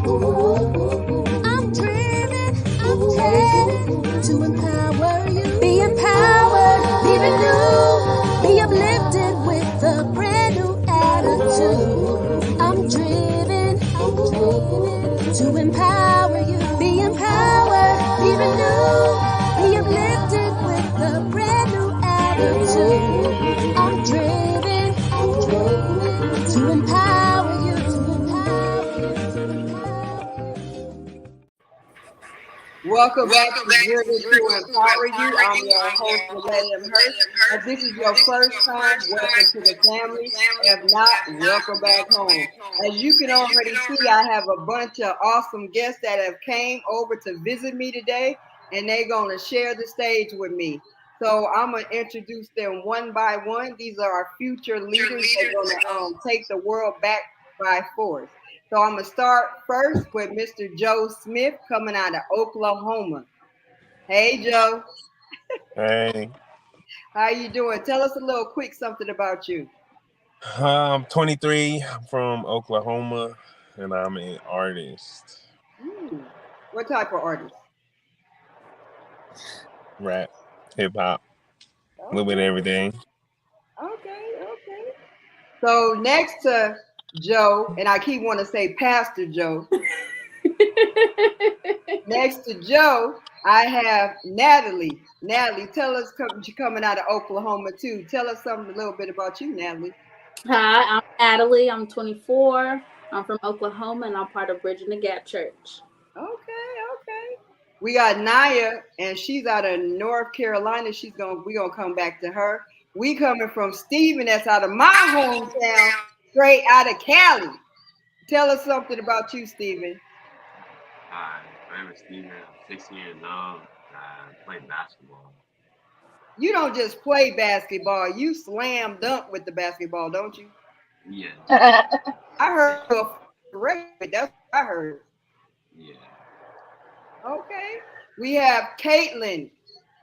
I'm driven, I'm headed to empower you. Be empowered, be renewed, be uplifted with a brand new attitude. I'm driven to empower you. Be empowered, be renewed, be uplifted with a brand new attitude. I'm driven to empower you. Welcome back to Driven to Empower You. I'm your host, Willett M Hurst. If this is your first time, welcome to the family. If not, welcome back home. As you can already see, I have a bunch of awesome guests that have came over to visit me today, and they're going to share the stage with me. So I'm going to introduce them one by one. These are our future leaders that are going to take the world back by force. So I'm going to start first with Mr. Joe Smith coming out of Oklahoma. Hey, Joe. Hey. How you doing? Tell us a little quick something about you. I'm 23. I'm from Oklahoma, and I'm an artist. What type of artist? Rap, hip-hop, a little bit of everything. Okay. So next to Joe, and I keep wanting to say Pastor Joe. Next to Joe, I have Natalie. Natalie, tell us, you're coming out of Oklahoma too. Tell us something a little bit about you, Natalie. Hi, I'm Natalie. I'm 24. I'm from Oklahoma, and I'm part of Bridging the Gap Church. Okay. We got Naya, and she's out of North Carolina. We're gonna come back to her. We coming from Stephen, that's out of my hometown, straight out of Cali. Tell us something about you, Stephen. Hi, my name is Steven. I'm 16 years old. I play basketball. You don't just play basketball. You slam dunk with the basketball, don't you? Yeah. I heard that's what I heard. Yeah. Okay. We have Caitlin.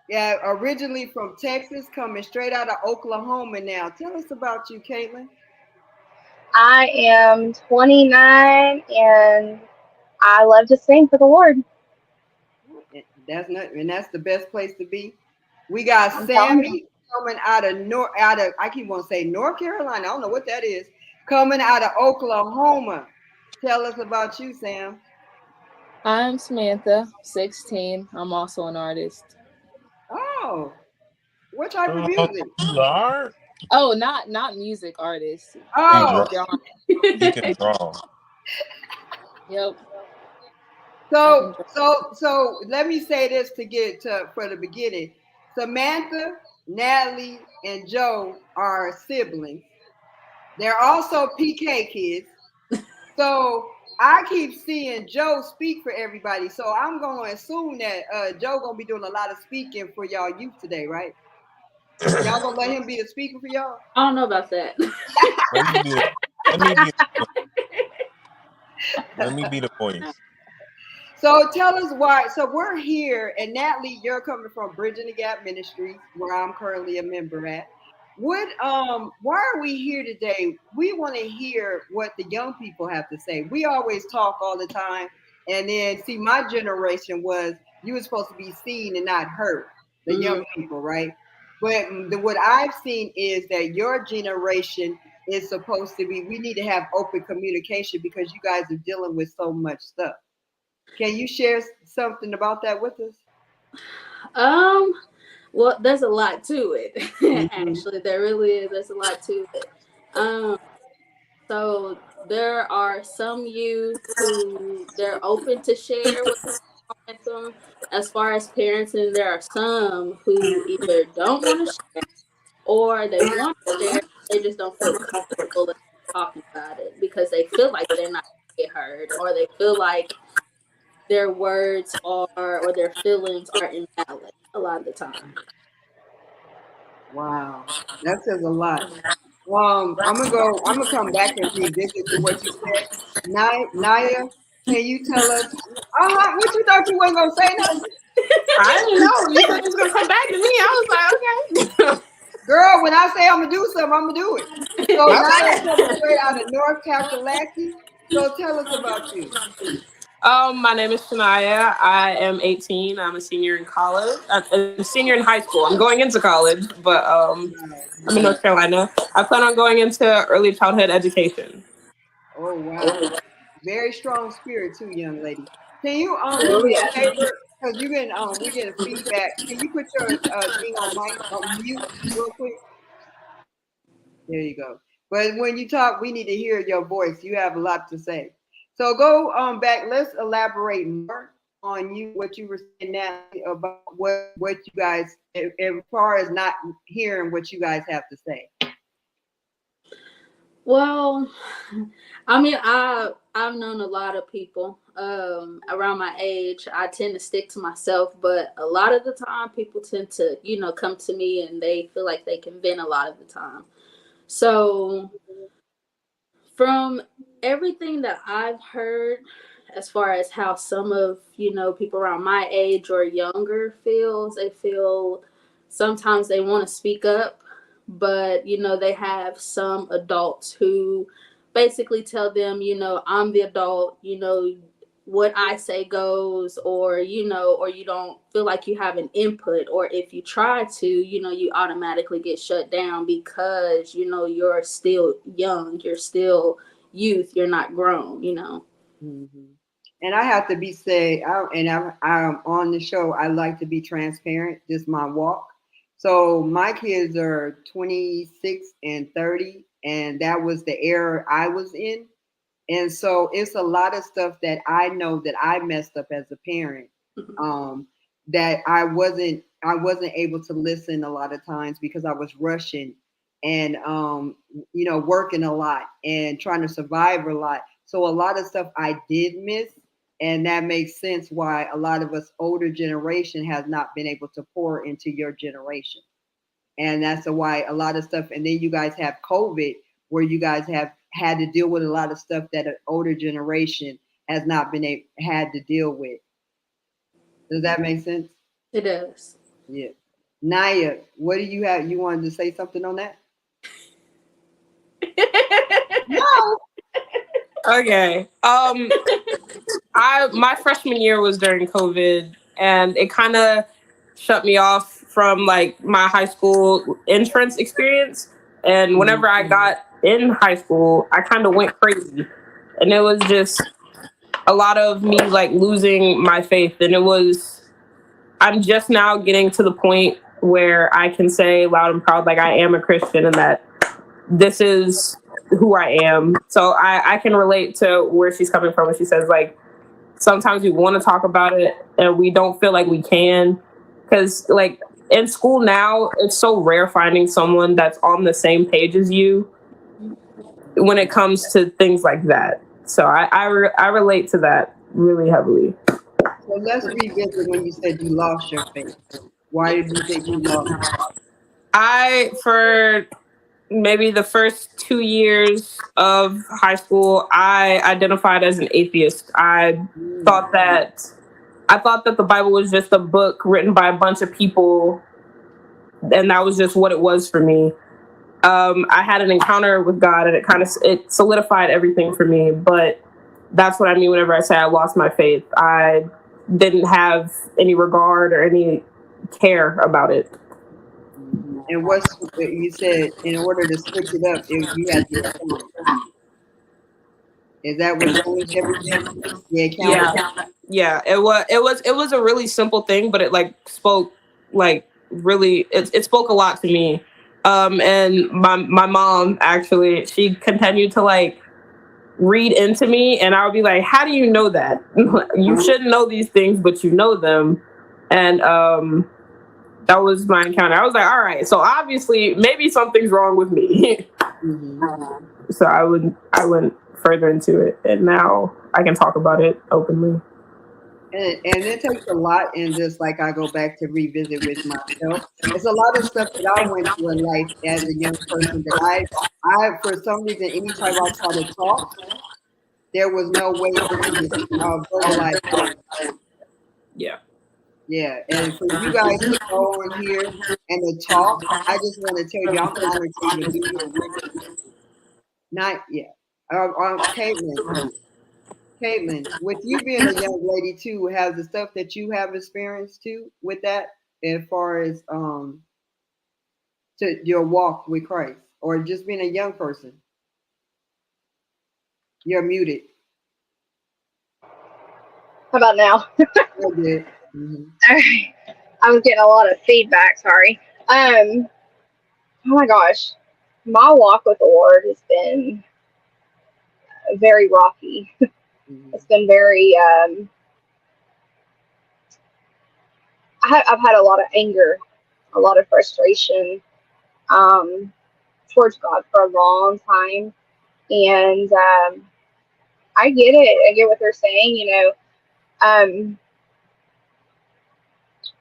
Yeah, originally from Texas, coming straight out of Oklahoma now. Tell us about you, Caitlin. I am 29 and I love to sing for the Lord. That's the best place to be. We got Sammy coming out of I keep wanting to say North Carolina. I don't know what that is. Coming out of Oklahoma. Tell us about you, Sam. I'm Samantha, 16. I'm also an artist. Oh, what type of music? You are? Oh, not music artist. Oh, you can draw. Yep. So let me say this to get for the beginning. Samantha, Natalie, and Joe are siblings. They're also PK kids. So I keep seeing Joe speak for everybody. So I'm going to assume that Joe going to be doing a lot of speaking for y'all youth today, right? Y'all going to let him be a speaker for y'all? I don't know about that. Let me be the voice. So tell us why. So we're here, and Natalie, you're coming from Bridging the Gap Ministries, where I'm currently a member at. Why are we here today? We want to hear what the young people have to say. We always talk all the time, and then see, my generation was you were supposed to be seen and not heard, the young people, right? But what I've seen is that your generation is supposed to be. We need to have open communication because you guys are dealing with so much stuff. Can you share something about that with us? Well, there's a lot to it. Actually, there really is. There's a lot to it. So there are some youth who they're open to share with them. As far as parents, and there are some who either don't want to share or they want to share. They just don't feel comfortable talking about it because they feel like they're not going to get heard, or they feel like their words or their feelings are invalid a lot of the time. Wow, that says a lot. I'm gonna come back and revisit to what you said. Naya, can you tell us? What you thought you wasn't gonna say nothing? I didn't know. You said it was gonna come back to me. I was like, okay. Girl, when I say I'm gonna do something, I'm gonna do it. So Naya coming straight out of North Kakalaki. So tell us about you. My name is Shania. I am 18. I'm a senior in college. A senior in high school. I'm going into college, but I'm in North Carolina. I plan on going into early childhood education. Oh wow, very strong spirit too, young lady. Can you do Oh me a yeah. favor? Because you can we're getting feedback. Can you put your thing on mic on mute real quick? There you go. But when you talk, we need to hear your voice. You have a lot to say. So go back. Let's elaborate more on you what you were saying now about what you guys as far as not hearing what you guys have to say. Well, I mean, I've known a lot of people around my age. I tend to stick to myself, but a lot of the time, people tend to, come to me and they feel like they can vent a lot of the time. So, from everything that I've heard, as far as how some of people around my age or younger feels, they feel sometimes they want to speak up, but they have some adults who basically tell them, I'm the adult, what I say goes, or or you don't feel like you have an input, or if you try to, you automatically get shut down because you're still young, you're still youth, you're not grown. Mm-hmm. And I have to be said, I'm on the show. I like to be transparent. This is my walk. So my kids are 26 and 30, and that was the era I was in. And so it's a lot of stuff that I know that I messed up as a parent. Um, that I wasn't able to listen a lot of times because I was rushing and working a lot and trying to survive a lot. So a lot of stuff I did miss, and that makes sense why a lot of us older generation has not been able to pour into your generation. And that's why a lot of stuff, and then you guys have COVID where you guys have had to deal with a lot of stuff that an older generation has not had to deal with. Does that make sense? It does. Yeah. Naya, what do you have? You wanted to say something on that? No. Okay. My freshman year was during COVID, and it kind of shut me off from like my high school entrance experience. And whenever I got in high school, I kind of went crazy, and it was just a lot of me like losing my faith. And I'm just now getting to the point where I can say loud and proud, like I am a Christian and that this is who I am. So I can relate to where she's coming from when she says like, sometimes we want to talk about it and we don't feel like we can. Because like in school now, it's so rare finding someone that's on the same page as you when it comes to things like that. So I relate to that really heavily. So let's revisit when you said you lost your faith. Why did you think you lost it? For maybe the first 2 years of high school, I identified as an atheist. I thought that the Bible was just a book written by a bunch of people, and that was just what it was for me. I had an encounter with God, and it solidified everything for me. But that's what I mean whenever I say I lost my faith. I didn't have any regard or any care about it. And what's you said in order to switch it up, you had to reform. Is that what changed everything? Yeah. It was a really simple thing, but it like spoke like really. It spoke a lot to me. And my mom actually, she continued to like read into me, and I would be like, "How do you know that? You shouldn't know these things, but you know them." And that was my encounter. I was like, all right, so obviously maybe something's wrong with me. So I went further into it, and now I can talk about it openly. And it takes a lot in this, like I go back to revisit with myself. It's a lot of stuff that I went through in life as a young person that I for some reason, anytime I try to talk, there was no way for me to verbalize it. Yeah, and for you guys to go in here and to talk, I just want to tell you, I'm honored to even be here with you. Not yet. Caitlin, with you being a young lady too, has the stuff that you have experienced too with that, as far as to your walk with Christ, or just being a young person? You're muted. How about now? Oh, good. Mm-hmm. I was getting a lot of feedback. Sorry. Oh my gosh, my walk with the Lord has been very rocky. Mm-hmm. It's been very. I've had a lot of anger, a lot of frustration towards God for a long time, and I get it. I get what they're saying.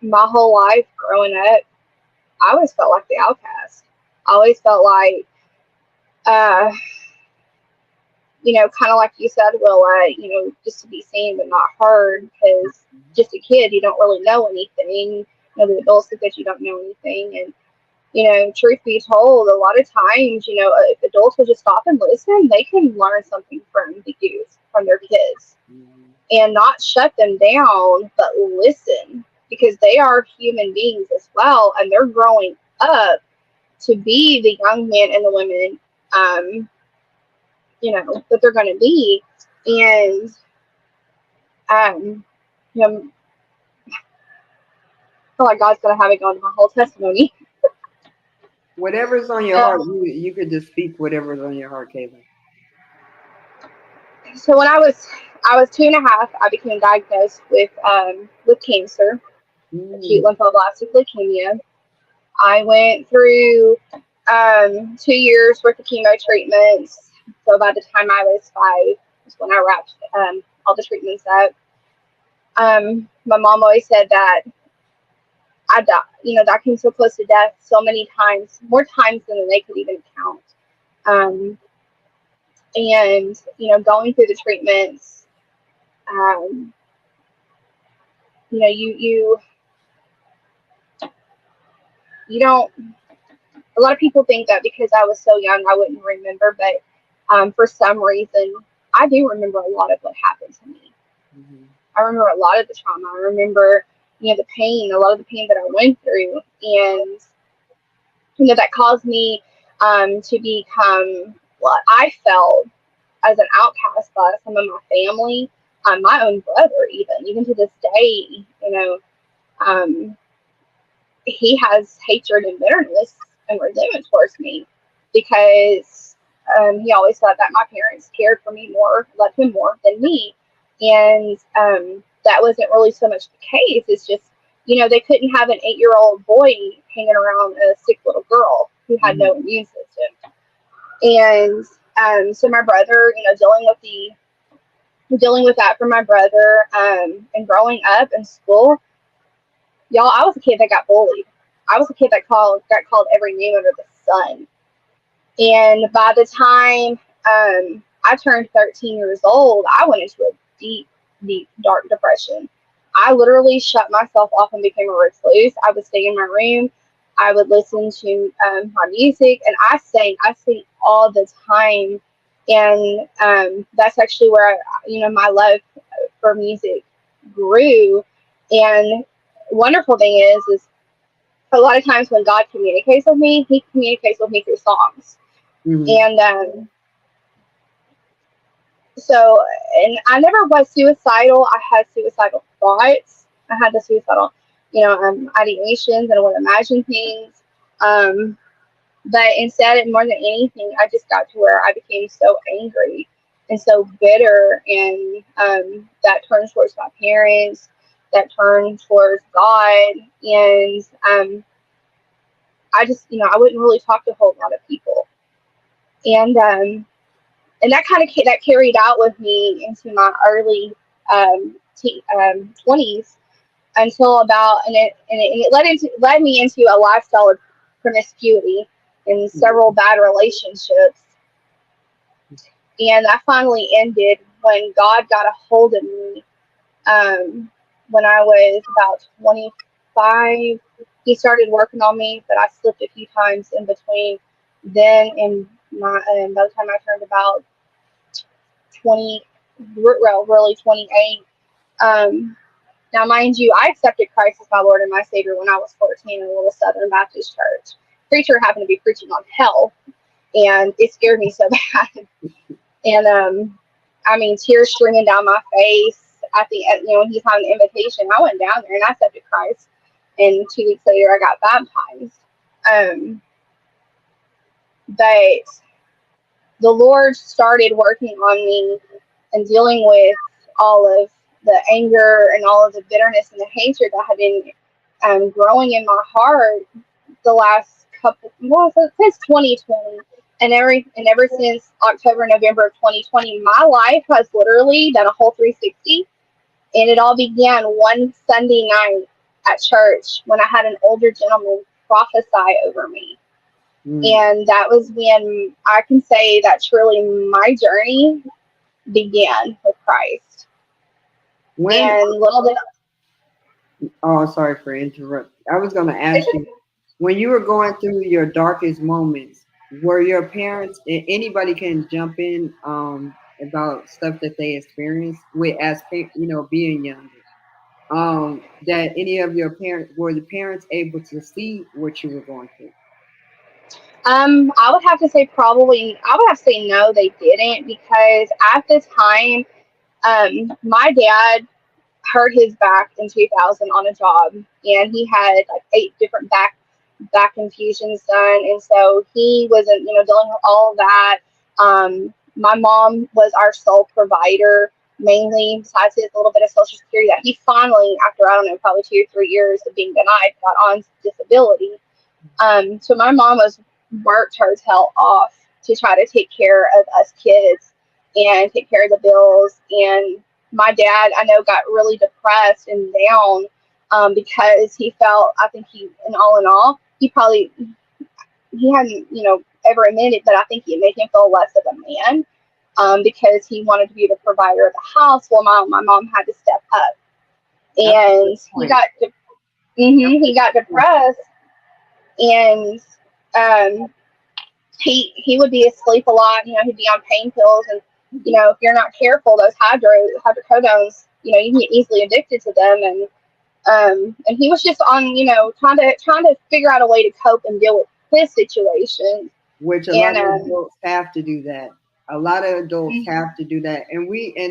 My whole life growing up, I always felt like the outcast. I always felt like, uh, kind of like you said, Willa, just to be seen but not heard, because just a kid, you don't really know anything. The adults think that you don't know anything. And, truth be told, a lot of times, if adults would just stop and listen, they can learn something from the youth, from their kids, and not shut them down, but listen, because they are human beings as well, and they're growing up to be the young men and the women, that they're going to be. And, I feel like God's going to have it go into my whole testimony. Whatever's on your heart, you could just speak whatever's on your heart, Caitlin. So when I was 2.5, I became diagnosed with cancer, acute lymphoblastic leukemia. I went through 2 years worth of chemo treatments. So by the time I was 5 is when I wrapped all the treatments up. My mom always said that that came so close to death so many times, more times than they could even count. And going through the treatments, you don't. A lot of people think that because I was so young, I wouldn't remember, but for some reason, I do remember a lot of what happened to me. Mm-hmm. I remember a lot of the trauma. I remember, the pain, a lot of the pain that I went through, and that caused me to become what I felt as an outcast by some of my family, my own brother, even to this day. He has hatred and bitterness and resentment towards me because he always thought that my parents cared for me more, loved him more than me. And that wasn't really so much the case. It's just, they couldn't have an 8-year-old boy hanging around a sick little girl who had no immune system. And so my brother, dealing with that for my brother, and growing up in school, y'all, I was a kid that got bullied. I was a kid that got called every name under the sun. And by the time I turned 13 years old, I went into a deep, deep, dark depression. I literally shut myself off and became a recluse. I would stay in my room. I would listen to my music, and I sang all the time. And that's actually where my love for music grew. And wonderful thing is a lot of times when God communicates with me, He communicates with me through songs. Mm-hmm. And and I never was suicidal. I had suicidal thoughts. I had the suicidal, ideations, and I would imagine things. But instead, more than anything, I just got to where I became so angry and so bitter, and that turned towards my parents, that turned towards God, and I just, I wouldn't really talk to a whole lot of people, and that kind of that carried out with me into my early 20s until about, and it led me into a lifestyle of promiscuity and several bad relationships. And that finally ended when God got a hold of me. When I was about 25, He started working on me, but I slipped a few times in between then and by the time I turned about 20, well, really 28. Now, mind you, I accepted Christ as my Lord and my Savior when I was 14 in a little Southern Baptist church. Preacher happened to be preaching on hell, and it scared me so bad. And I mean, tears streaming down my face. At the end, when he's having the invitation, I went down there and I accepted Christ. And 2 weeks later, I got baptized. But the Lord started working on me and dealing with all of the anger and all of the bitterness and the hatred that had been growing in my heart the last since 2020. And ever since October, November of 2020, my life has literally done a whole 360. And it all began one Sunday night at church when I had an older gentleman prophesy over me. And that was when I can say that truly my journey began with Christ. Oh, sorry for interrupting. I was going to ask you, when you were going through your darkest moments, were your parents, and anybody can jump in about stuff that they experienced as being younger, that any of your parents, were the parents able to see what you were going through? I would have to say no, they didn't, because at the time, my dad hurt his back in 2000 on a job, and he had like 8 different back infusions done, and so he wasn't dealing with all of that. My mom was our sole provider, mainly, besides his little bit of social security that he finally, after I don't know, probably 2 or 3 years of being denied, got on disability. So my mom worked her tail off to try to take care of us kids and take care of the bills. And my dad, I know, got really depressed and down because he felt, I think in all, he hadn't, ever admitted, but I think it made him feel less of a man because he wanted to be the provider of the house while my mom had to step up. And he got depressed, and he would be asleep a lot. He'd be on pain pills, and if you're not careful, those hydrocodones, you can get easily addicted to them. And he was just on, trying to figure out a way to cope and deal with his situation. Which a lot of adults have to do that. A lot of adults have to do that, and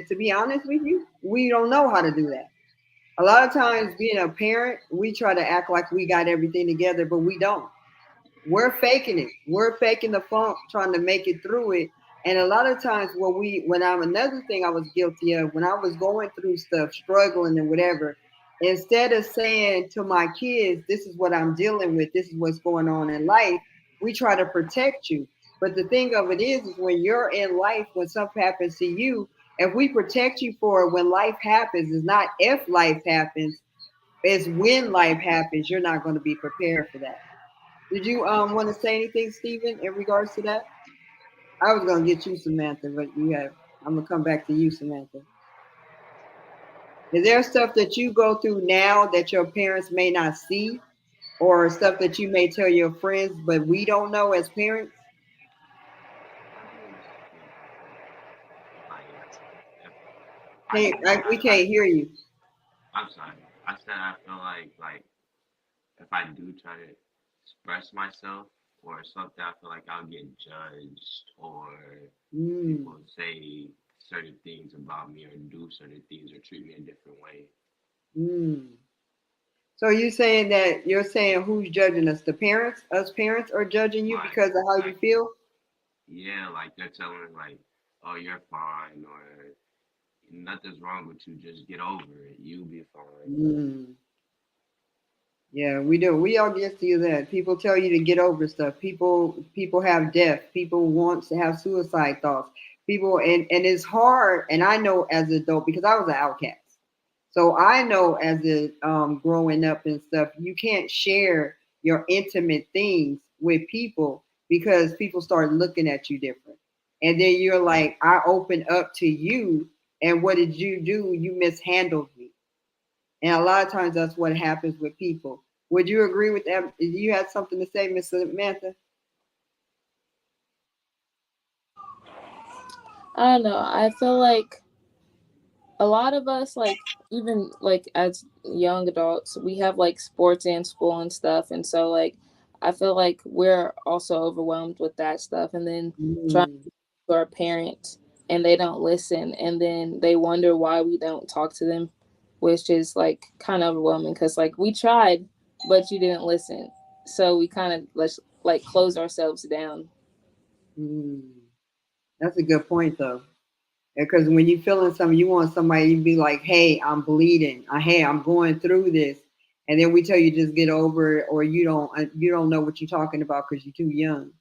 to be honest with you, we don't know how to do that. A lot of times, being a parent, we try to act like we got everything together, but we don't. We're faking it. We're faking the funk, trying to make it through it. And a lot of times another thing I was guilty of, when I was going through stuff, struggling and whatever, instead of saying to my kids, this is what I'm dealing with, this is what's going on in life, we try to protect you. But the thing of it is when you're in life, when something happens to you, if we protect you for it when life happens, it's not if life happens, it's when life happens. You're not going to be prepared for that. Did you want to say anything, Stephen, in regards to that? I was going to get you, Samantha, but I'm going to come back to you, Samantha. Is there stuff that you go through now that your parents may not see, or stuff that you may tell your friends, but we don't know as parents? Hey, we can't hear you. I'm sorry. I said I feel like if I do try to express myself or something, I feel like I'll get judged, or people say certain things about me, or do certain things, or treat me a different way. So you're saying who's judging us? The parents? Us parents are judging you because of how you feel? Yeah, like they're telling me like, oh, you're fine, or nothing's wrong with you, just get over it, you'll be fine. Yeah, we do. We all get to that. People tell you to get over stuff. People have death. People want to have suicide thoughts. And it's hard. And I know as an adult, because I was an outcast. So I know as a growing up and stuff, you can't share your intimate things with people because people start looking at you different. And then you're like, I open up to you, and what did you do? You mishandled me. And a lot of times that's what happens with people. Would you agree with that? You had something to say, Miss Samantha? I don't know. I feel like a lot of us, like, even like as young adults, we have like sports and school and stuff, and so like I feel like we're also overwhelmed with that stuff, and then trying Mm. to our parents and they don't listen, and then they wonder why we don't talk to them, which is like kind of overwhelming because like we tried, but you didn't listen, so we kind of let's like close ourselves down. Mm. That's a good point, though. Because when you're feeling something, you want somebody to be like, "Hey, I'm bleeding. Hey, I'm going through this," and then we tell you just get over it, or you don't know what you're talking about because you're too young.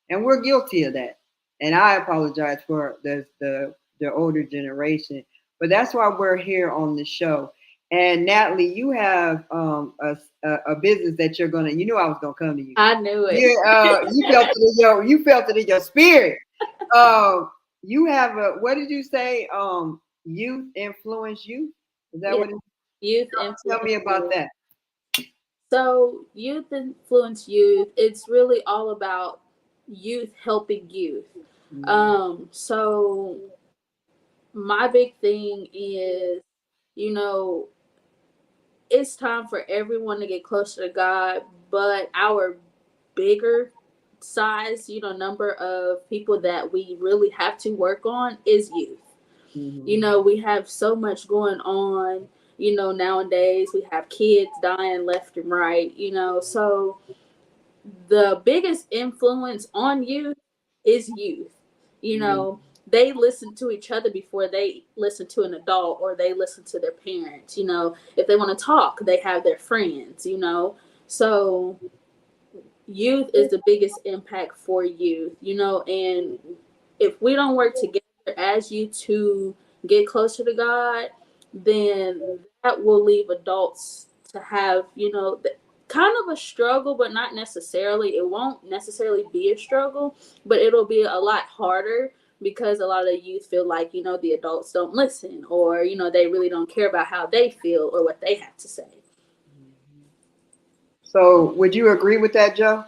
And we're guilty of that. And I apologize for the older generation, but that's why we're here on the show. And Natalie, you have a business that you're gonna. You knew I was gonna come to you. I knew it. You felt it in your spirit. Um, you have a what did you say? Youth influence youth. Is that Yeah, what? youth Tell me influence about youth. that. So youth influence youth. It's really all about youth helping youth. So my big thing is, you know, it's time for everyone to get closer to God, but our bigger size, number of people that we really have to work on is youth. Mm-hmm. We have so much going on, nowadays. We have kids dying left and right, so the biggest influence on youth is youth. You know, they listen to each other before they listen to an adult or they listen to their parents. If they want to talk, they have their friends. So youth is the biggest impact for youth, and if we don't work together as you to get closer to God, then that will leave adults to have, kind of a struggle, but not necessarily. It won't necessarily be a struggle, but it'll be a lot harder because a lot of the youth feel like, the adults don't listen or, they really don't care about how they feel or what they have to say. So, would you agree with that, Joe?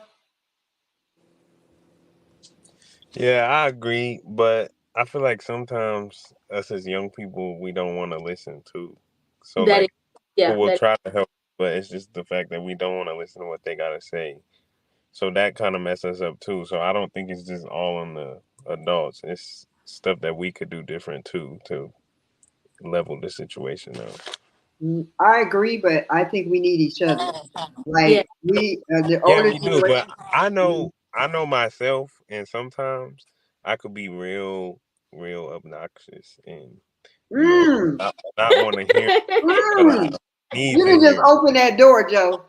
Yeah, I agree, but I feel like sometimes us as young people, we don't want to listen to. So That is, like, yeah, people will that try to help, but it's just the fact that we don't want to listen to what they gotta say. So that kind of messes us up too. So I don't think it's just all on the adults. It's stuff that we could do different too to level the situation out. I agree, but I think we need each other. yeah, Like the Yeah, older we do, but generation. I know myself, and sometimes I could be real obnoxious, and Mm, not want to hear what I mm. need You to didn't just hear. open that door, Joe.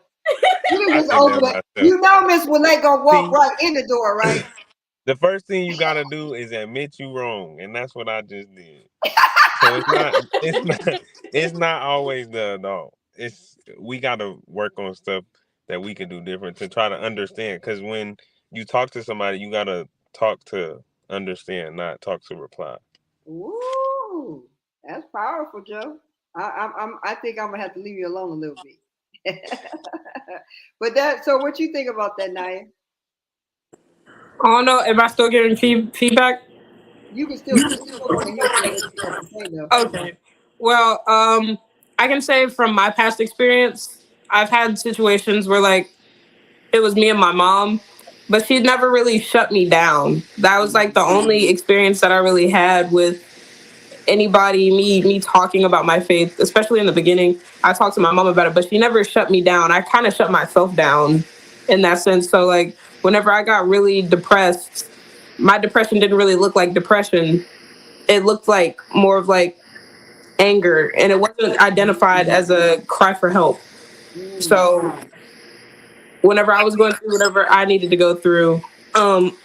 You didn't I just did open that it. myself. You know Miss Willette gonna walk See, right in the door, right? the first thing you gotta do is admit you wrong, and that's what I just did. So it's not always the adult. It's we gotta work on stuff that we can do different to try to understand. Because when you talk to somebody, you gotta talk to understand, not talk to reply. Ooh, that's powerful, Joe. I think I'm gonna have to leave you alone a little bit. But that. So, what you think about that, Naya? I don't know. Am I still getting feedback? You can still. We still want to hear what you have to say, though. Okay. Well, I can say from my past experience, I've had situations where like it was me and my mom, but she never really shut me down. That was like the only experience that I really had with anybody, me talking about my faith, especially in the beginning. I talked to my mom about it, but she never shut me down. I kind of shut myself down in that sense. So like whenever I got really depressed, my depression didn't really look like depression. It looked like more of like anger, and it wasn't identified as a cry for help. Mm, So whenever I was going through whatever I needed to go through, um,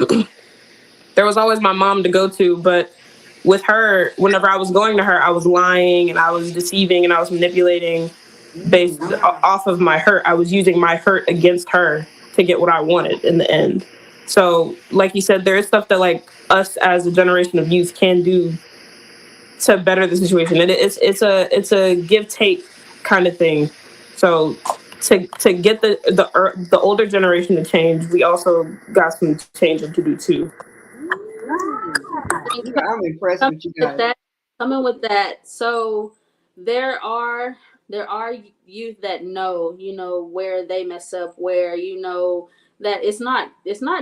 there was always my mom to go to. But with her, whenever I was going to her, I was lying and I was deceiving and I was manipulating based mm, off of my hurt. I was using my hurt against her to get what I wanted in the end. So, like you said, there is stuff that like us as a generation of youth can do to better the situation, and it's a give take kind of thing. So to get the older generation to change, we also got some changing to do too. I'm impressed with you guys. Coming with that, so there are youth that know, where they mess up, where that it's not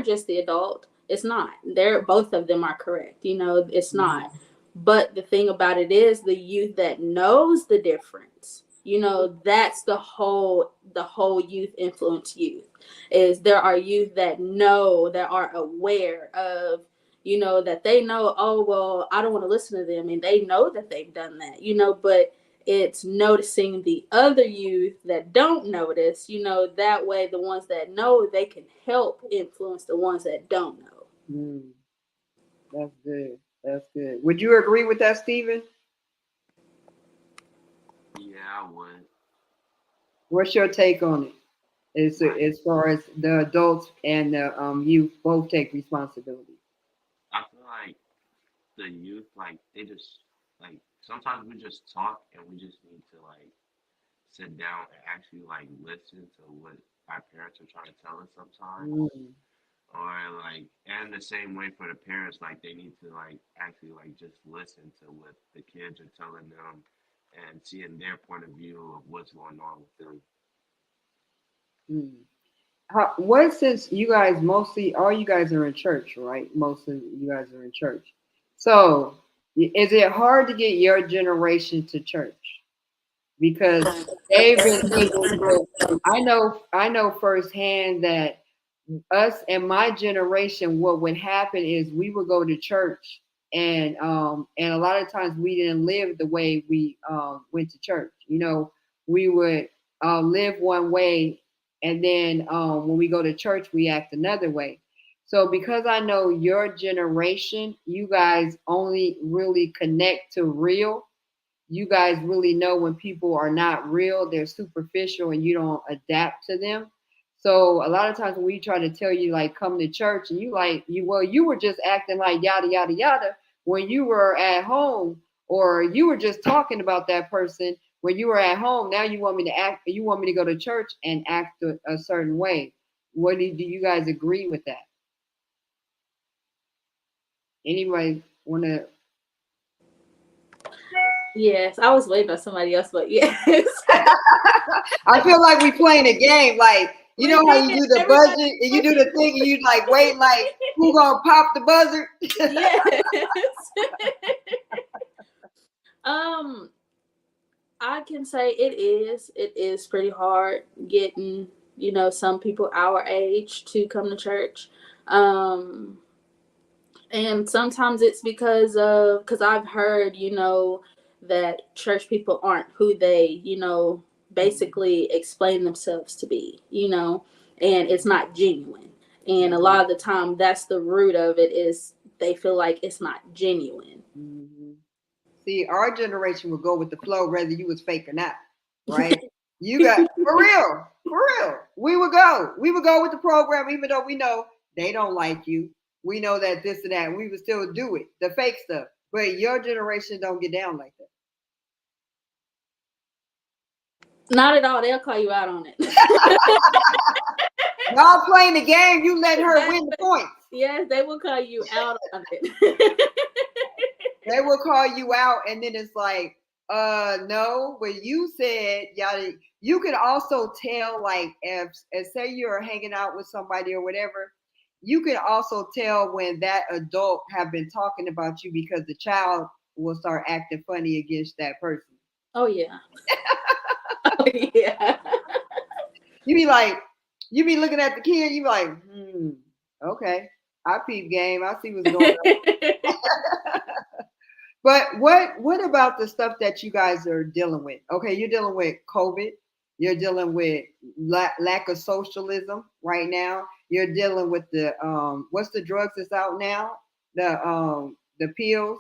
just the adult. It's not. They're both of them are correct. It's not. But the thing about it is the youth that knows the difference. That's the whole youth influence youth. Is there are youth that know, that are aware of, that they know, oh, well, I don't want to listen to them. And they know that they've done that, but it's noticing the other youth that don't notice, that way the ones that know, they can help influence the ones that don't know. That's good. That's good. Would you agree with that, Stephen? Yeah, I would. What's your take on it? As far as the adults and the youth both take responsibility. I feel like the youth, like, they just, like, sometimes we just talk and we just need to, like, sit down and actually, like, listen to what our parents are trying to tell us sometimes. Or, like, and the same way for the parents, like, they need to, like, actually, like, just listen to what the kids are telling them and seeing their point of view of what's going on with them. What, since you guys mostly, all you guys are in church, right? Most of you guys are in church. So is it hard to get your generation to church? Because they've been able to, I know firsthand that us and my generation, what would happen is we would go to church, and a lot of times we didn't live the way we went to church. We would live one way, and then when we go to church, we act another way. So because I know your generation, you guys only really connect to real. You guys really know when people are not real, they're superficial, and you don't adapt to them. So a lot of times when we try to tell you, like, come to church, and you were just acting like yada yada yada when you were at home, or you were just talking about that person when you were at home. Now you want me to go to church and act a certain way. Do you guys agree with that? Anybody want to? Yes, I was waiting on somebody else, but yes. I feel like we playing a game. Like, you know how you do the budget and you do the thing and you like wait, like, who gonna pop the buzzer? Yes. I can say it is pretty hard getting, some people our age to come to church. And sometimes it's because I've heard, that church people aren't who they, basically explain themselves to be, and it's not genuine. And a lot of the time that's the root of it, is they feel like it's not genuine. See, our generation would go with the flow, whether you was fake or not, right? You got, for real. We would go with the program, even though we know they don't like you. We know that this and that, and we would still do it, the fake stuff. But your generation don't get down like that. Not at all. They'll call you out on it. Y'all playing the game, you let her win the points. Yes, they will call you out on it. They will call you out, and then it's like, no, but you said, yada. You can also tell, like, if say you're hanging out with somebody or whatever, you can also tell when that adult have been talking about you, because the child will start acting funny against that person. Oh yeah. Oh yeah. You be looking at the kid, you be like, okay, I peep game, I see what's going on. But what about the stuff that you guys are dealing with? Okay, you're dealing with COVID. You're dealing with lack of socialism right now. You're dealing with the what's the drugs that's out now? The pills.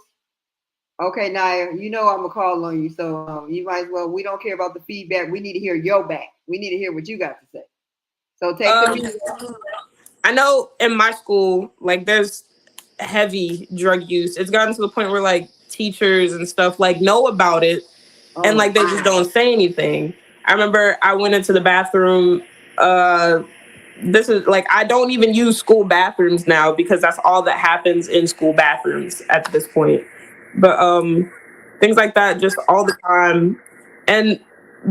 Okay, Naya, I'm gonna call on you, so you might as well. We don't care about the feedback. We need to hear your back. We need to hear what you got to say. So take the. I know in my school, like, there's heavy drug use. It's gotten to the point where, like, teachers and stuff, like, know about it, and, like, they just don't say anything. I remember I went into the bathroom this is like, I don't even use school bathrooms now because that's all that happens in school bathrooms at this point. But things like that just all the time. And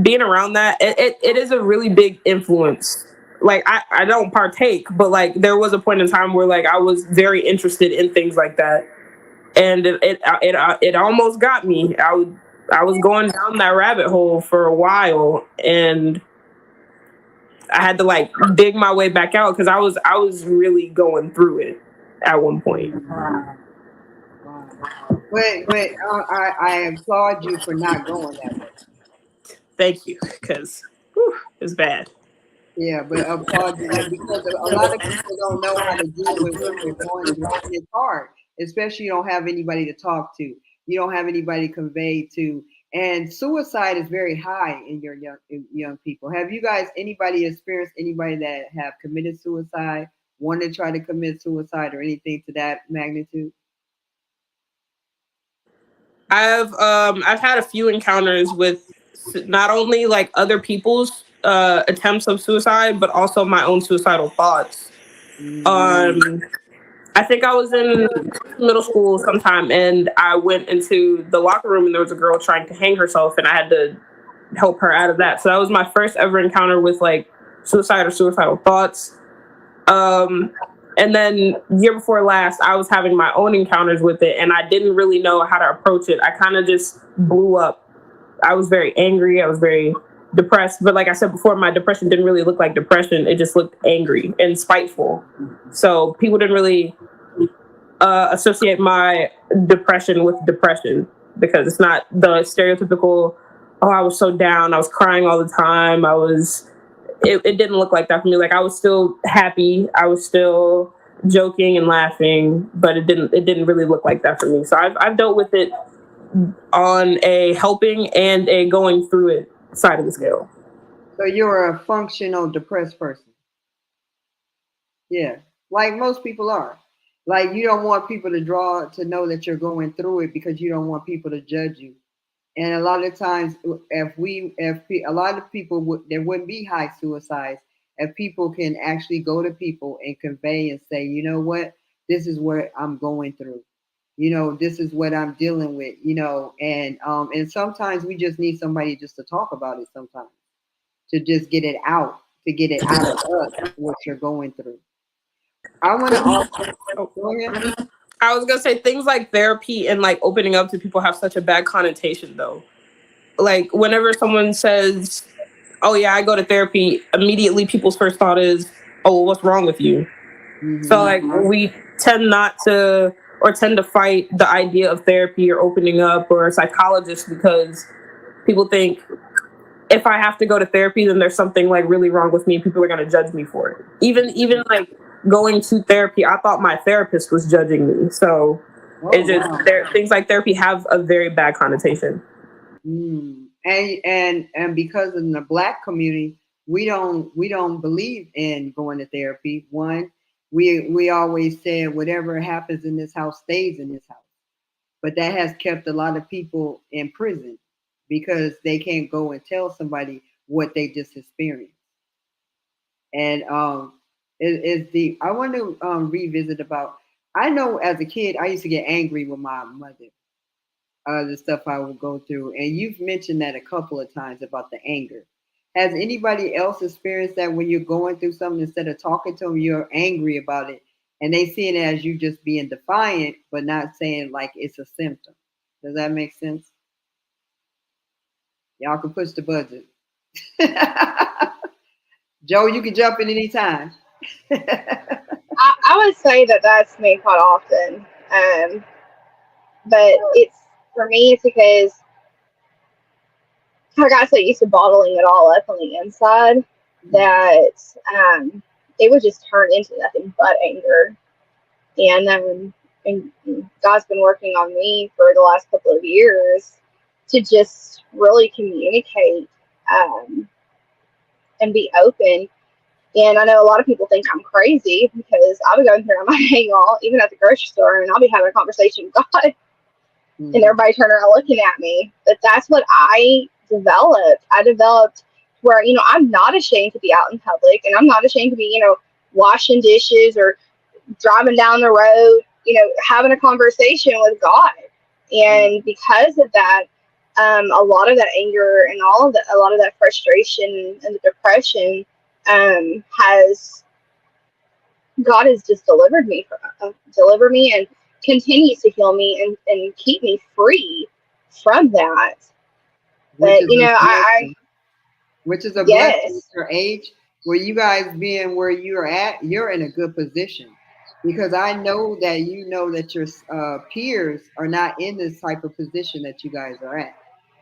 being around that, it is a really big influence. Like I don't partake, but like there was a point in time where like I was very interested in things like that, and it almost got me. I was going down that rabbit hole for a while, and I had to like dig my way back out because I was really going through it at one point. But I applaud you for not going that way. Thank you, because it's bad. Yeah, but applaud you because a lot of people don't know how to deal with what they're going through. And it's hard, especially you don't have anybody to talk to. You don't have anybody to convey to. And suicide is very high in your young people. Have you guys anybody experienced anybody that have committed suicide, want to try to commit suicide, or anything to that magnitude? I've had a few encounters with not only like other people's attempts of suicide, but also my own suicidal thoughts. I think I was in middle school sometime, and I went into the locker room, and there was a girl trying to hang herself, and I had to help her out of that. So that was my first ever encounter with like suicide or suicidal thoughts. And then year before last, I was having my own encounters with it, and I didn't really know how to approach it. I kind of just blew up. I was very angry. I was very depressed. But like I said before, my depression didn't really look like depression. It just looked angry and spiteful. So people didn't really associate my depression with depression, because it's not the stereotypical, oh, I was so down, I was crying all the time. It didn't look like that for me. Like I was still happy. I was still joking and laughing, but it didn't really look like that for me. So I've dealt with it on a helping and a going through it side of the scale. So you're a functional depressed person. Yeah, like most people are. Like you don't want people to know that you're going through it because you don't want people to judge you. And a lot of times, if a lot of people there wouldn't be high suicides if people can actually go to people and convey and say, you know what, this is what I'm going through. You know, this is what I'm dealing with. You know, and sometimes we just need somebody just to talk about it. Sometimes to just get it out, to get it out of us what you're going through. I want to also go ahead. I was gonna say things like therapy and like opening up to people have such a bad connotation though. Like whenever someone says, oh yeah, I go to therapy, immediately people's first thought is, oh, well, what's wrong with you? Mm-hmm. So like we tend to fight the idea of therapy or opening up or a psychologist because people think if I have to go to therapy, then there's something like really wrong with me. People are going to judge me for it. Even like going to therapy, I thought my therapist was judging me. So things like therapy have a very bad connotation. And because in the Black community, we don't believe in going to therapy. One, we always said whatever happens in this house stays in this house. But that has kept a lot of people in prison because they can't go and tell somebody what they just experienced. And I want to revisit about, I know as a kid, I used to get angry with my mother, the stuff I would go through. And you've mentioned that a couple of times about the anger. Has anybody else experienced that when you're going through something, instead of talking to them, you're angry about it and they see it as you just being defiant, but not saying like it's a symptom? Does that make sense? Y'all can push the button. Joe, you can jump in anytime. I would say that that's me quite often. But it's, for me, it's because I got so used to bottling it all up on the inside that it would just turn into nothing but anger. And God's been working on me for the last couple of years to just really communicate and be open. And I know a lot of people think I'm crazy because I'll be going through my hangout, even at the grocery store, and I'll be having a conversation with God, and everybody turn around looking at me. But that's what I developed. I developed where, I'm not ashamed to be out in public, and I'm not ashamed to be, washing dishes or driving down the road, having a conversation with God. And because of that, a lot of that anger and a lot of that frustration and the depression, has God has just delivered me and continues to heal me and keep me free from that. Which But is a I blessing. Which is a blessing at yes, your age, where you guys being where you're at, you're in a good position. Because I know that you know that your peers are not in this type of position that you guys are at.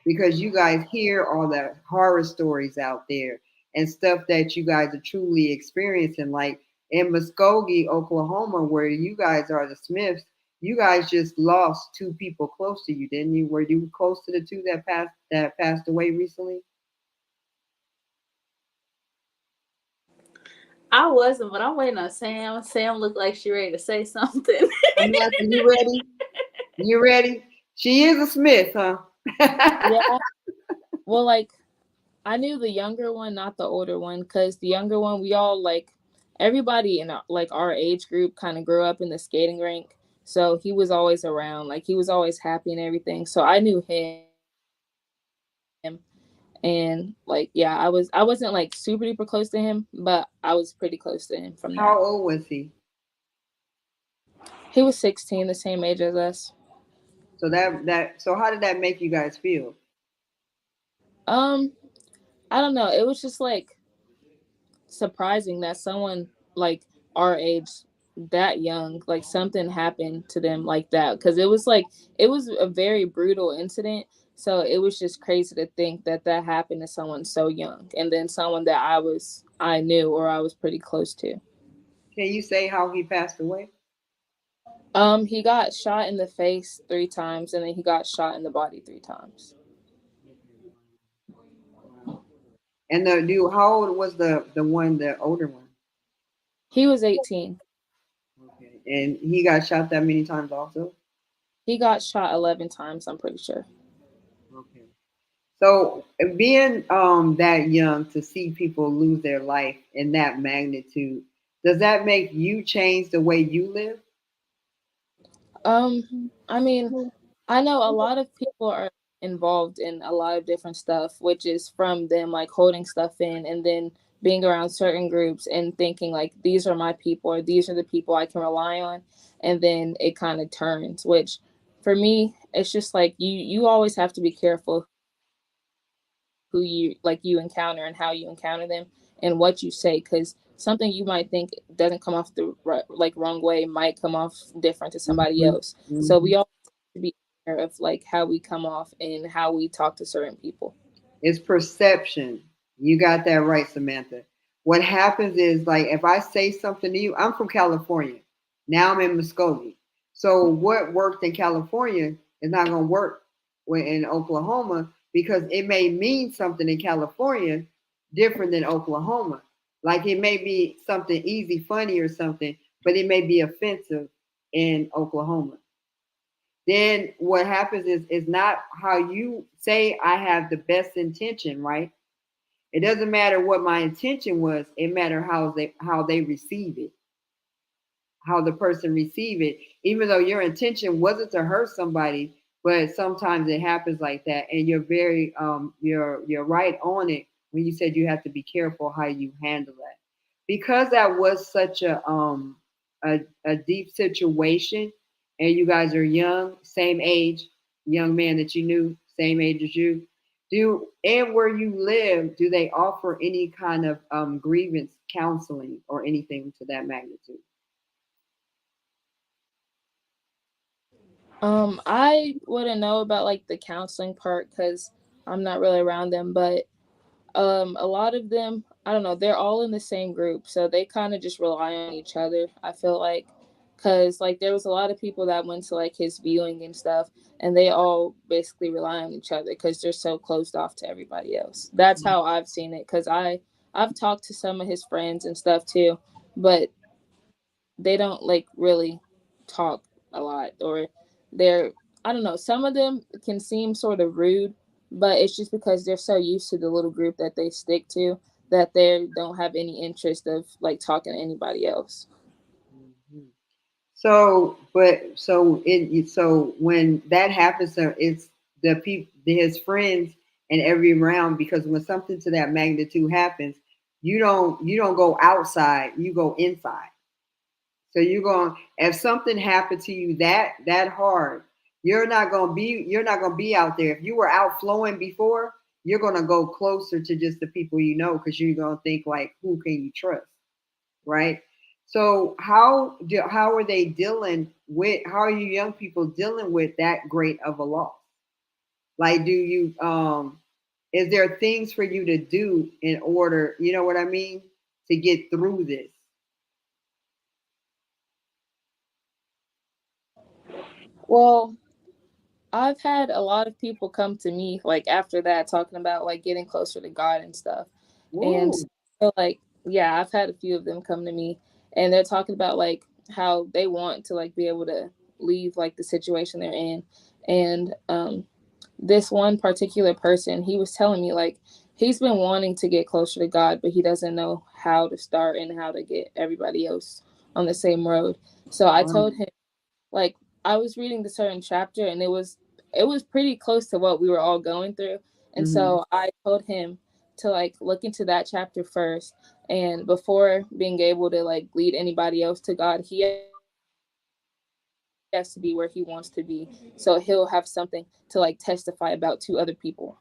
Because you guys hear all the horror stories out there and stuff that you guys are truly experiencing. Like in Muskogee, Oklahoma, where you guys are the Smiths, you guys just lost two people close to you, didn't you? Were you close to the two that passed away recently? I wasn't, but I'm waiting on Sam. Sam looked like she ready to say something. Samantha, you ready? You ready? She is a Smith, huh? Yeah. Well, like, I knew the younger one, not the older one, because the younger one, we all like everybody in like our age group kind of grew up in the skating rink. So he was always around, like he was always happy and everything. So I knew him, and like I wasn't like super duper close to him, but I was pretty close to him from that. How old was he? He was 16, the same age as us. So how did that make you guys feel? Um, I don't know. It was just like surprising that someone like our age, that young, like something happened to them like that, because it was a very brutal incident. So it was just crazy to think that that happened to someone so young, and then someone that I knew or I was pretty close to. Can you say how he passed away? He got shot in the face 3 times, and then he got shot in the body 3 times. Wow. And the dude, how old was the older one? He was 18. Okay. And he got shot that many times also? He got shot 11 times, I'm pretty sure. Okay. So being that young to see people lose their life in that magnitude, does that make you change the way you live? I mean, I know a lot of people are involved in a lot of different stuff, which is from them like holding stuff in and then being around certain groups and thinking like these are my people or these are the people I can rely on, and then it kind of turns, which for me it's just like you always have to be careful who you encounter and how you encounter them and what you say, because something you might think doesn't come off the wrong way might come off different to somebody else. Mhm. So we all Mhm. have to be aware of like how we come off and how we talk to certain people. It's perception. You got that right, Samantha. What happens is, like, if I say something to you, I'm from California. Now I'm in Muskogee. So what worked in California is not going to work in Oklahoma, because it may mean something in California different than Oklahoma. Like it may be something easy, funny, or something, but it may be offensive in Oklahoma. Then what happens is not how you say I have the best intention, right? It doesn't matter what my intention was. It matters how they receive it, how the person receive it. Even though your intention wasn't to hurt somebody, but sometimes it happens like that, and you're right on it when you said you have to be careful how you handle that, because that was such a deep situation, and you guys are young, same age, young man that you knew, same age as you. And where you live, do they offer any kind of grievance counseling or anything to that magnitude? I wouldn't know about like the counseling part because I'm not really around them, but a lot of them, I don't know, they're all in the same group, so they kind of just rely on each other, I feel like, because like there was a lot of people that went to like his viewing and stuff, and they all basically rely on each other because they're so closed off to everybody else. That's how I've seen it, because I've talked to some of his friends and stuff too, but they don't like really talk a lot, or they're, I don't know, some of them can seem sort of rude, but it's just because they're so used to the little group that they stick to that they don't have any interest of like talking to anybody else. Mhm. So, so when that happens, so it's the people, his friends, and every round. Because when something to that magnitude happens, you don't go outside, you go inside. So you're going, if something happened to you that hard, you're not gonna be out there. If you were out flowing before, you're gonna go closer to just the people you know, because you're gonna think like, who can you trust, right? So how are they dealing with, how are you young people dealing with that great of a loss? Like, do you is there things for you to do in order, you know what I mean, to get through this? Well, I've had a lot of people come to me like after that talking about like getting closer to God and stuff. And Woo. so like yeah, I've had a few of them come to me and they're talking about like how they want to like be able to leave like the situation they're in. And this one particular person, he was telling me like he's been wanting to get closer to God, but he doesn't know how to start and how to get everybody else on the same road. So I Wow. told him like I was reading the certain chapter and it was pretty close to what we were all going through. And Hmm. so I told him to like look into that chapter first, and before being able to like lead anybody else to God, he has to be where he wants to be. So he'll have something to like testify about to other people.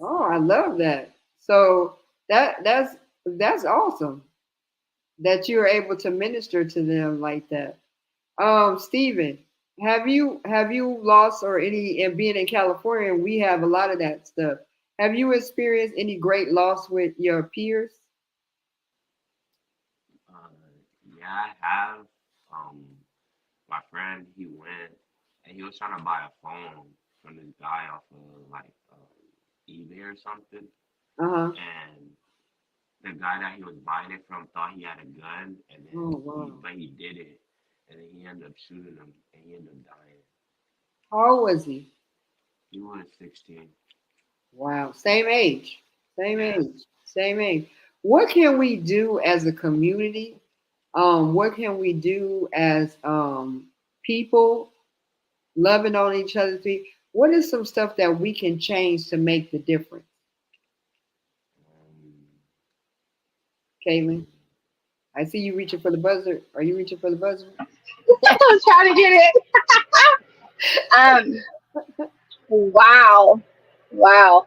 Oh, I love that. So that's awesome that you're able to minister to them like that. Stephen, have you lost or any, and being in California, we have a lot of that stuff. Have you experienced any great loss with your peers? Uh, yeah, I have. Um, my friend, he went and he was trying to buy a phone from this guy off of like eBay or something, Uh huh. and the guy that he was buying it from thought he had a gun, and then Oh wow. but he did it, and then he ended up shooting him, and he ended up dying. How old was he? He was 16. Wow. Same age. Same Yeah. age. Same age. What can we do as a community? What can we do as people loving on each other? What is some stuff that we can change to make the difference? Um, Caitlin, I see you reaching for the buzzer. Are you reaching for the buzzer? I was trying to get it. Wow. Wow.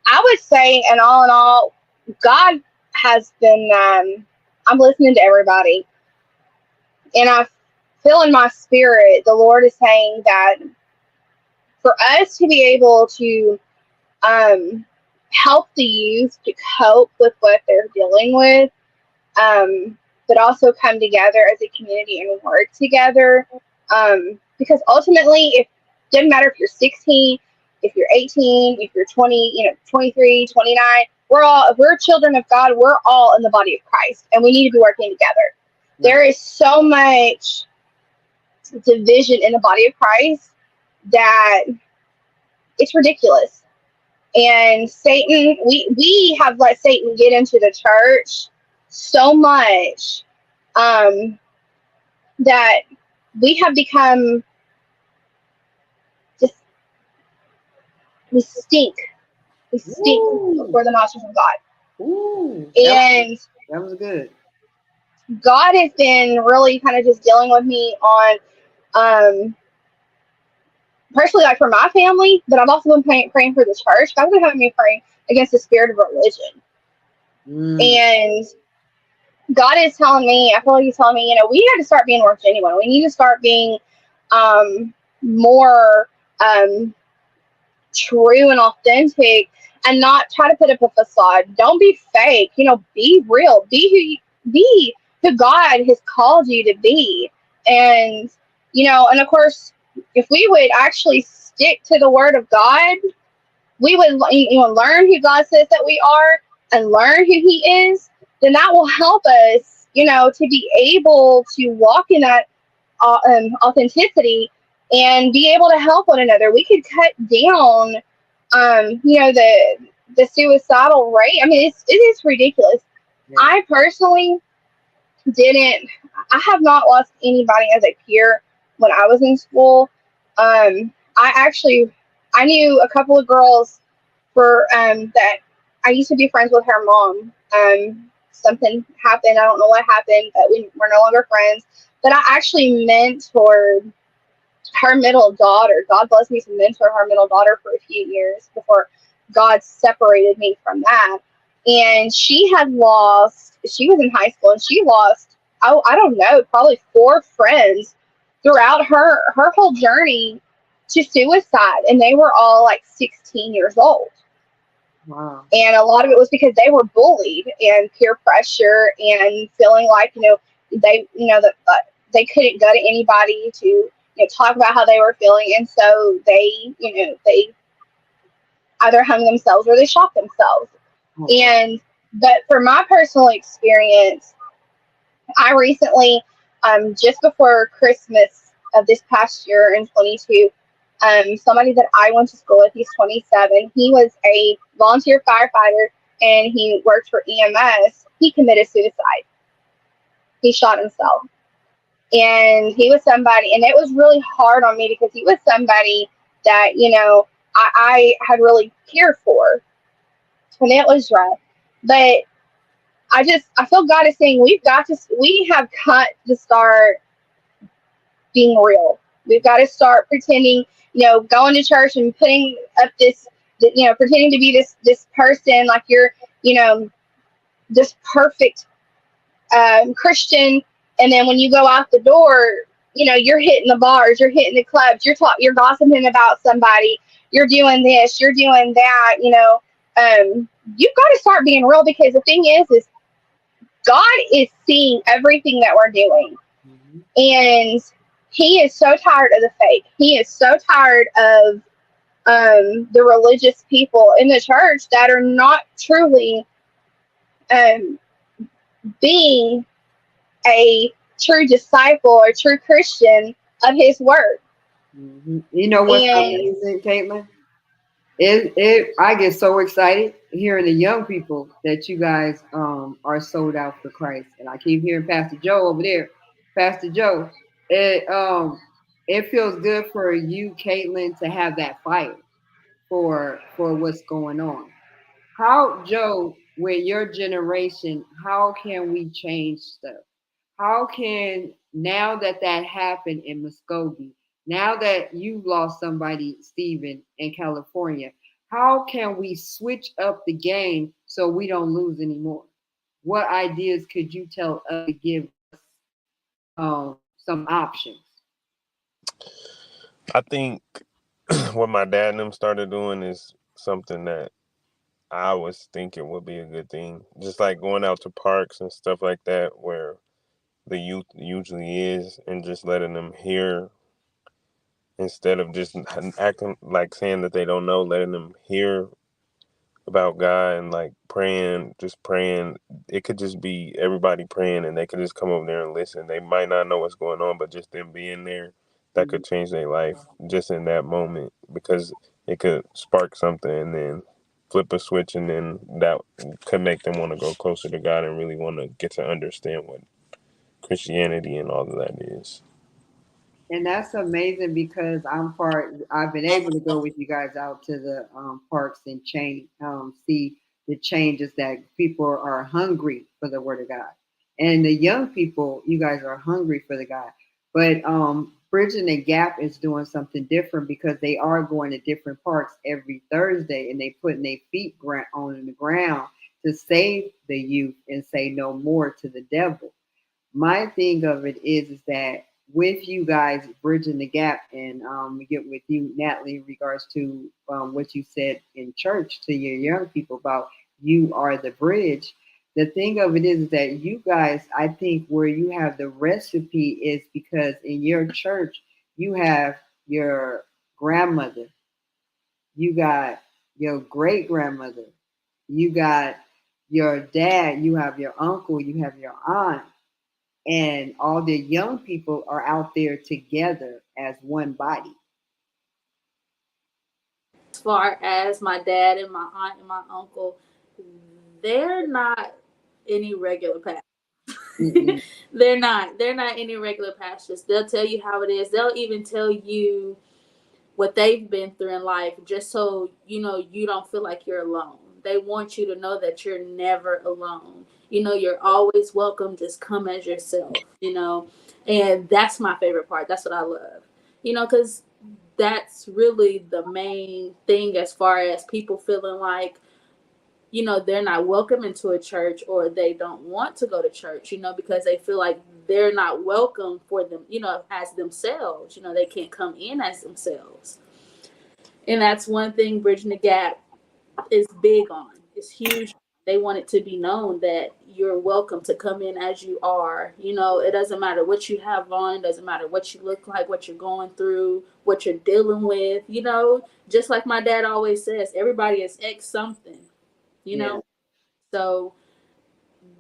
I would say, and all in all, God has been, I'm listening to everybody, and I feel in my spirit, the Lord is saying that for us to be able to um, help the youth to cope with what they're dealing with, but also come together as a community and work together. Because ultimately, it doesn't matter if you're 16, if you're 18, if you're 20, 23, 29. If we're children of God, we're all in the body of Christ, and we need to be working together. Right. There is so much division in the body of Christ that it's ridiculous. And Satan, we have let Satan get into the church so much, that we have become just, we stink. We stink Ooh, before the nostrils of God. ooh, And that was good. God has been really kind of just dealing with me on, personally, like for my family, but I've also been praying for the church. God's been having me praying against the spirit of religion. Mm, And God is telling me, I feel like He's telling me, we got to start being more genuine. We need to start being more true and authentic, and not try to put up a facade. Don't be fake. Be real. Be who God has called you to be. And and of course, if we would actually stick to the Word of God, we would learn who God says that we are and learn who He is. Then that will help us, to be able to walk in that authenticity and be able to help one another. We could cut down The suicidal rate. I mean, it is ridiculous. Yeah. I personally didn't. I have not lost anybody as a peer when I was in school. I knew a couple of girls that I used to be friends with her mom. Something happened. I don't know what happened, but we're no longer friends. But I actually mentored her middle daughter. God blessed me to mentor her middle daughter for a few years before God separated me from that. And she was in high school and she lost, I don't know, probably 4 friends throughout her whole journey to suicide. And they were all like 16 years old. Wow. And a lot of it was because they were bullied and peer pressure and feeling like, they couldn't go to anybody to talk about how they were feeling, and so they either hung themselves or they shot themselves. But for my personal experience, I recently, just before Christmas of this past year in 22, somebody that I went to school with, he's 27. He was a volunteer firefighter and he worked for EMS. He committed suicide. He shot himself. And he was somebody, and it was really hard on me because he was somebody that, I had really cared for. And it was rough. But I feel God is saying we have got to start being real. We've got to start pretending, going to church and putting up this, pretending to be this person like you're, this perfect Christian. And then when you go out the door, you're hitting the bars, you're hitting the clubs, you're gossiping about somebody, you're doing this, you're doing that. You've got to start being real, because the thing is God is seeing everything that we're doing. Mm-hmm. And he is so tired of the fake. He is so tired of the religious people in the church that are not truly being a true disciple or true Christian of his word. Mm-hmm. You know what's amazing, Caitlin? I get so excited hearing the young people that you guys are sold out for Christ, and I keep hearing Pastor Joe over there. Pastor Joe, it feels good for you, Caitlin, to have that fire for what's going on. How, Joe, with your generation, how can we change stuff? How can, now that happened in Muskogee, now that you lost somebody, Stephen, in California, how can we switch up the game so we don't lose anymore? What ideas could you tell us to give us some options? I think what my dad and them started doing is something that I was thinking would be a good thing. Just like going out to parks and stuff like that where the youth usually is, and just letting them hear instead of just acting like saying that they don't know, letting them hear about God and like praying, just praying. It could just be everybody praying and they could just come over there and listen. They might not know what's going on, but just them being there, that could change their life just in that moment, because it could spark something and then flip a switch, and then that could make them want to go closer to God and really want to get to understand what Christianity and all of that is. And that's amazing, because I've been able to go with you guys out to the parks and see the changes that people are hungry for the word of God. And the young people, you guys are hungry for the God. But Bridging the Gap is doing something different, because they are going to different parks every Thursday, and they putting their feet on the ground to save the youth and say no more to the devil. My thing of it is that with you guys bridging the gap, and we get with you, Natalie, in regards to what you said in church to your young people about you are the bridge. The thing of it is that you guys, I think, where you have the recipe is because in your church you have your grandmother, you got your great grandmother, you got your dad, you have your uncle, you have your aunt, and all the young people are out there together as one body. far as my dad and my aunt and my uncle, they're not any regular pastors. They're not any regular pastors. They'll tell you how it is. They'll even tell you what they've been through in life, just so you know you don't feel like you're alone. They want you to know that you're never alone. You're always welcome. Just come as yourself. And that's my favorite part. That's what I love. Because that's really the main thing as far as people feeling like they're not welcome into a church, or they don't want to go to church, because they feel like they're not welcome for them, as themselves. They can't come in as themselves. And that's one thing Bridging the Gap is big on. It's huge. They want it to be known that you're welcome to come in as you are. It doesn't matter what you have on, it doesn't matter what you look like, what you're going through, what you're dealing with. Just like my dad always says, everybody is X something. So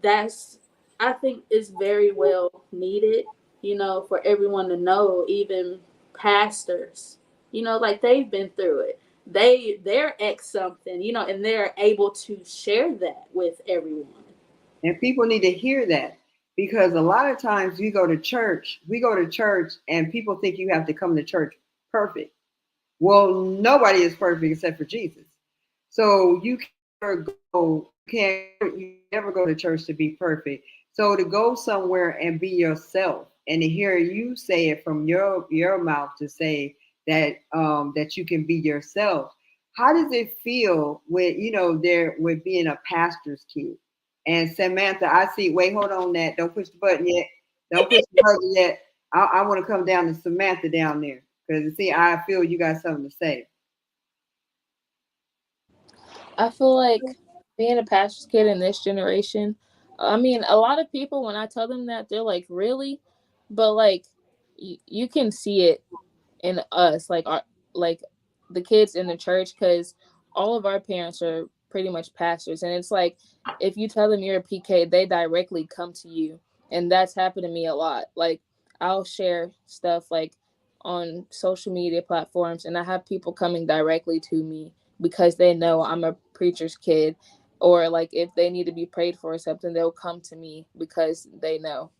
that's, I think it's very well needed, for everyone to know, even pastors, like they've been through it. They're X something, and they're able to share that with everyone. And people need to hear that, because a lot of times we go to church and people think you have to come to church perfect. Well, nobody is perfect except for Jesus. So you never go to church to be perfect. So to go somewhere and be yourself, and to hear you say it from your mouth, to say that that you can be yourself. How does it feel with with being a pastor's kid? And Samantha, I see. Wait, hold on, that. Don't push the button yet. Don't push the button yet. I want to come down to Samantha down there, because see, I feel you got something to say. I feel like being a pastor's kid in this generation, I mean, a lot of people, when I tell them that, they're like, really? But like, you can see it in us, like the kids in the church, because all of our parents are pretty much pastors. And it's like, if you tell them you're a PK, they directly come to you. And that's happened to me a lot. Like, I'll share stuff like on social media platforms, and I have people coming directly to me because they know I'm a preacher's kid, or like if they need to be prayed for or something, they'll come to me because they know.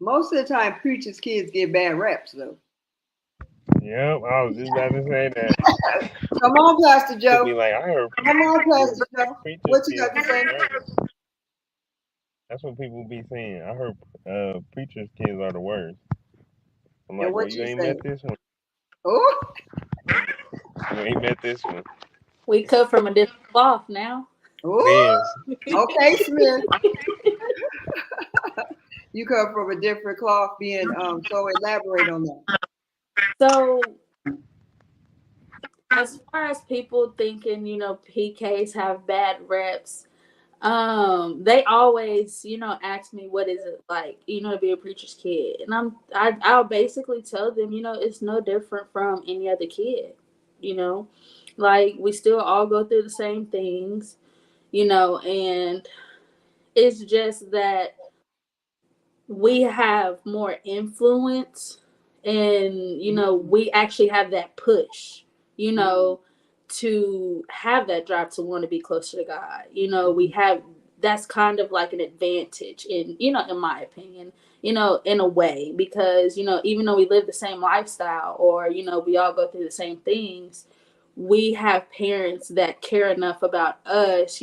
Most of the time, preachers' kids get bad reps, though. Yep, I was just about to say that. Come on, Pastor Joe. Be like, I heard. Come on, Pastor Joe. What you got to say? That's what people be saying. I heard preachers' kids are the worst. I'm like, well, you ain't met this one. Oh, you ain't met this one. We cut from a different cloth now. Yes. Okay, Smith. You come from a different cloth, being so elaborate on that. So as far as people thinking, PKs have bad reps, they always, ask me what is it like, to be a preacher's kid. And I'll basically tell them, it's no different from any other kid, like we still all go through the same things, and it's just that we have more influence, and we actually have that push, to have that drive to want to be closer to God. We have, that's kind of like an advantage in my opinion, in a way, because even though we live the same lifestyle, or we all go through the same things, we have parents that care enough about us,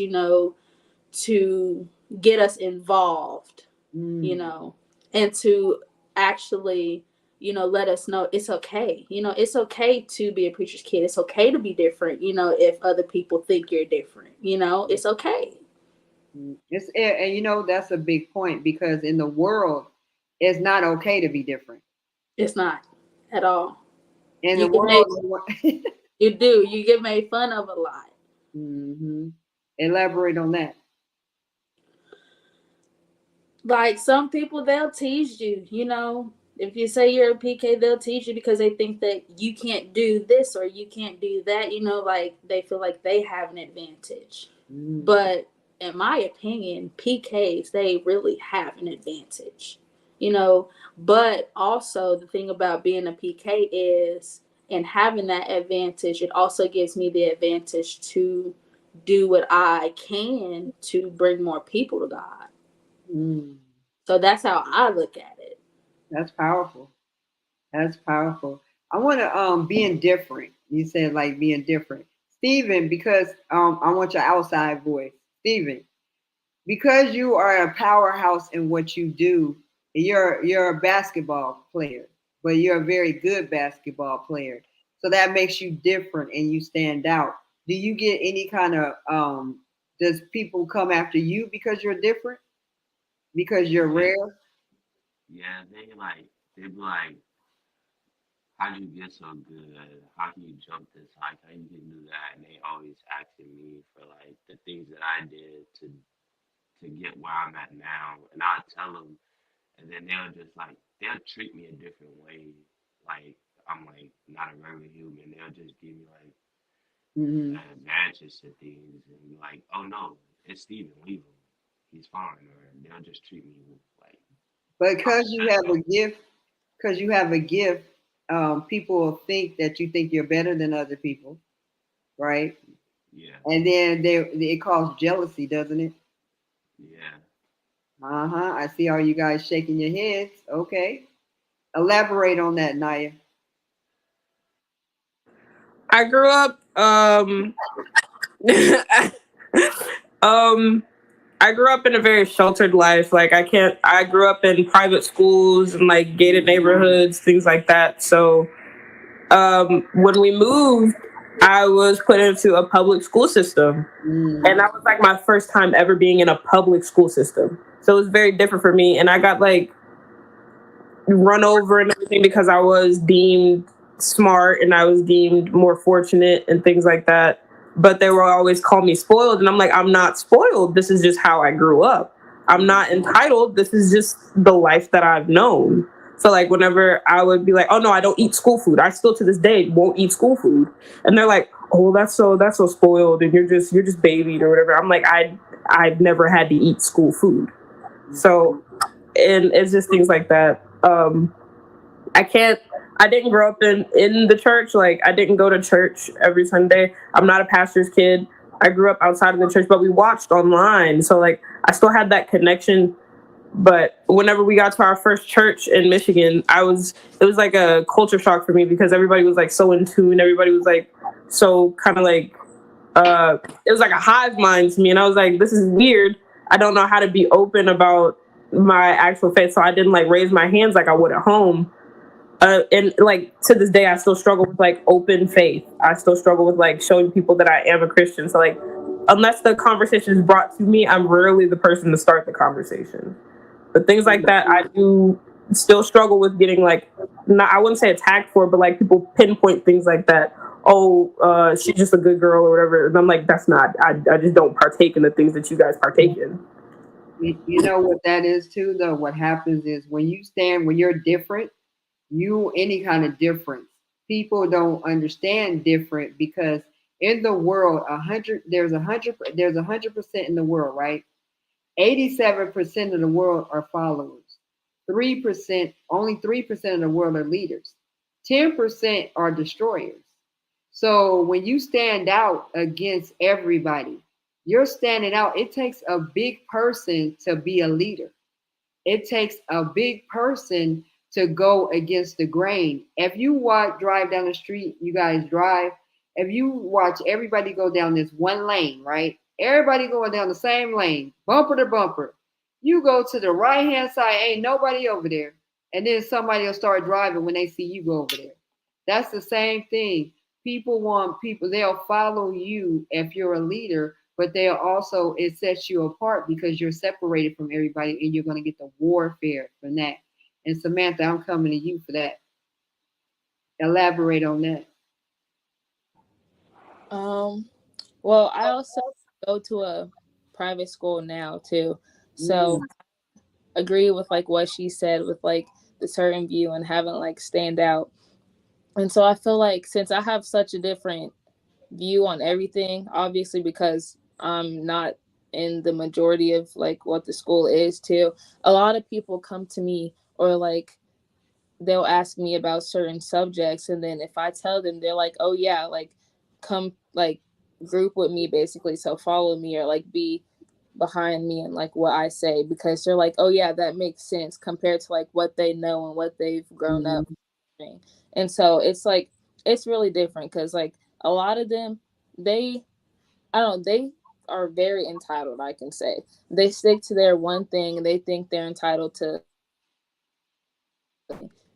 to get us involved, and to actually, let us know it's okay. It's okay to be a preacher's kid. It's okay to be different, if other people think you're different, it's okay. And that's a big point, because in the world, it's not okay to be different. It's not at all. In the world, you get made fun of a lot. Mm-hmm. Elaborate on that. Like some people, they'll tease you, if you say you're a PK, they'll tease you because they think that you can't do this or you can't do that, like they feel like they have an advantage. But in my opinion, PKs, they really have an advantage, but also the thing about being a PK is, And having that advantage, it also gives me the advantage to do what I can to bring more people to God. So that's how I look at it. That's powerful. That's powerful. I want to being different. You said like being different, Stephen, because I want your outside voice, Stephen, because you are a powerhouse in what you do. You're a basketball player, but you're a very good basketball player. So that makes you different and you stand out. Do you get any kind of does people come after you because you're different? Because you're rare? Yeah, they be like, how do you get so good? How can you jump this high? How you can do that? And they always asking me for like the things that I did to get where I'm at now. And I'll tell them, and then they'll treat me a different way. Like I'm like not a regular human. They'll just give me like advantages to things and be like, oh no, it's Steven, leave him. He's fine. Or they'll just treat me like Because you have a gift, because you have a gift, people will think that you think you're better than other people, right? Yeah. And then it causes jealousy, doesn't it? Yeah. I see all you guys shaking your heads. Okay. Elaborate on that, Naya. I grew up I grew up in a very sheltered life. Like I grew up in private schools and like gated neighborhoods, things like that. So when we moved, I was put into a public school system. And that was like my first time ever being in a public school system. So it was very different for me. And I got like run over and everything because I was deemed smart and I was deemed more fortunate and things like that. But they will always call me spoiled. And I'm like, I'm not spoiled. This is just how I grew up. I'm not entitled. This is just the life that I've known. So like whenever I would be like, oh no, I don't eat school food. I still to this day won't eat school food. And they're like, oh, that's so spoiled and you're just babied or whatever. I'm like, I've never had to eat school food. So and it's just things like that. I didn't grow up in the church. Like I didn't go to church every Sunday. I'm not a pastor's kid. I grew up outside of the church, but we watched online. So like I still had that connection. But whenever we got to our first church in Michigan, it was like a culture shock for me because everybody was like so in tune. Everybody was like so kind of like, it was like a hive mind to me. And I was like, this is weird. I don't know how to be open about my actual faith. So I didn't like raise my hands like I would at home. And like to this day, I still struggle with like open faith. I still struggle with like showing people that I am a Christian. So like, unless the conversation is brought to me, I'm rarely the person to start the conversation. But things like that, I do still struggle with getting like, I wouldn't say attacked for, but like people pinpoint things like that. Oh, she's just a good girl or whatever. And I'm like, that's not, I just don't partake in the things that you guys partake in. You know what that is too, though? What happens is when you're different, any kind of difference, people don't understand different because in the world, there's 100% in the world, right? 87% of the world are followers. 3%, only 3% of the world are leaders. 10% are destroyers. So when you stand out against everybody, you're standing out. It takes a big person to be a leader. It takes a big person to go against the grain. If you drive down the street, you guys drive. If you watch everybody go down this one lane, right? Everybody going down the same lane, bumper to bumper. You go to the right hand side, ain't nobody over there. And then somebody will start driving when they see you go over there. That's the same thing. They'll follow you if you're a leader, but it sets you apart because you're separated from everybody and you're going to get the warfare from that. And Samantha, I'm coming to you for that. Elaborate on that. Well, I also go to a private school now too. So agree with like what she said with like the certain view and having like stand out. And so I feel like since I have such a different view on everything, obviously because I'm not in the majority of like what the school is too, a lot of people come to me or like they'll ask me about certain subjects, and then if I tell them, they're like, oh yeah, like come like group with me basically, so follow me or like be behind me and like what I say, because they're like, oh yeah, that makes sense compared to like what they know and what they've grown up doing. And so it's like it's really different because like a lot of them, they I don't know, they are very entitled, I can say. They stick to their one thing and they think they're entitled to.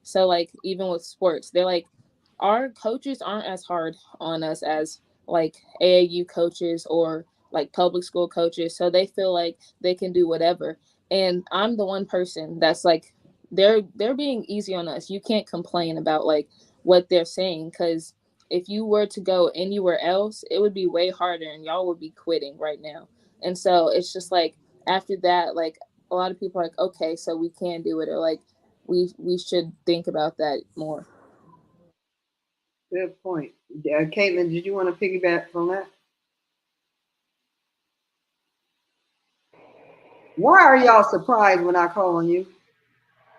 So like even with sports, they're like our coaches aren't as hard on us as like AAU coaches or like public school coaches. So they feel like they can do whatever. And I'm the one person that's like they're being easy on us. You can't complain about like what they're saying, cuz if you were to go anywhere else, it would be way harder and y'all would be quitting right now. And so it's just like after that, like a lot of people are like, okay, so we can do it, or like we should think about that more. Good point. Caitlin, did you want to piggyback from that? Why are y'all surprised when I call on you?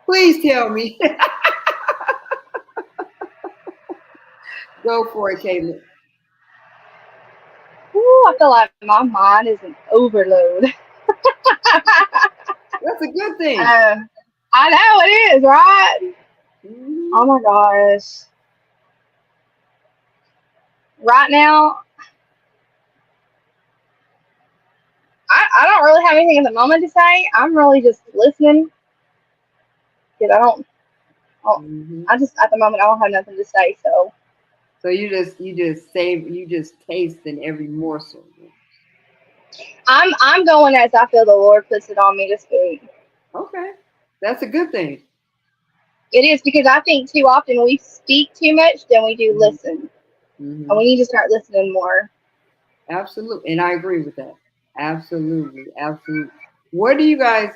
Please tell me. Go for it, Caitlin. Ooh, I feel like my mind is an overload. That's a good thing. I know it is, right? Mm-hmm. Oh my gosh. Right now, I don't really have anything at the moment to say. I'm really just listening because I just at the moment I don't have nothing to say. So you just tasting every morsel. I'm going as I feel the Lord puts it on me to speak. Okay, that's a good thing. It is, because I think too often we speak too much than we do listen, and we need to start listening more. Absolutely, and I agree with that. Absolutely. What do you guys?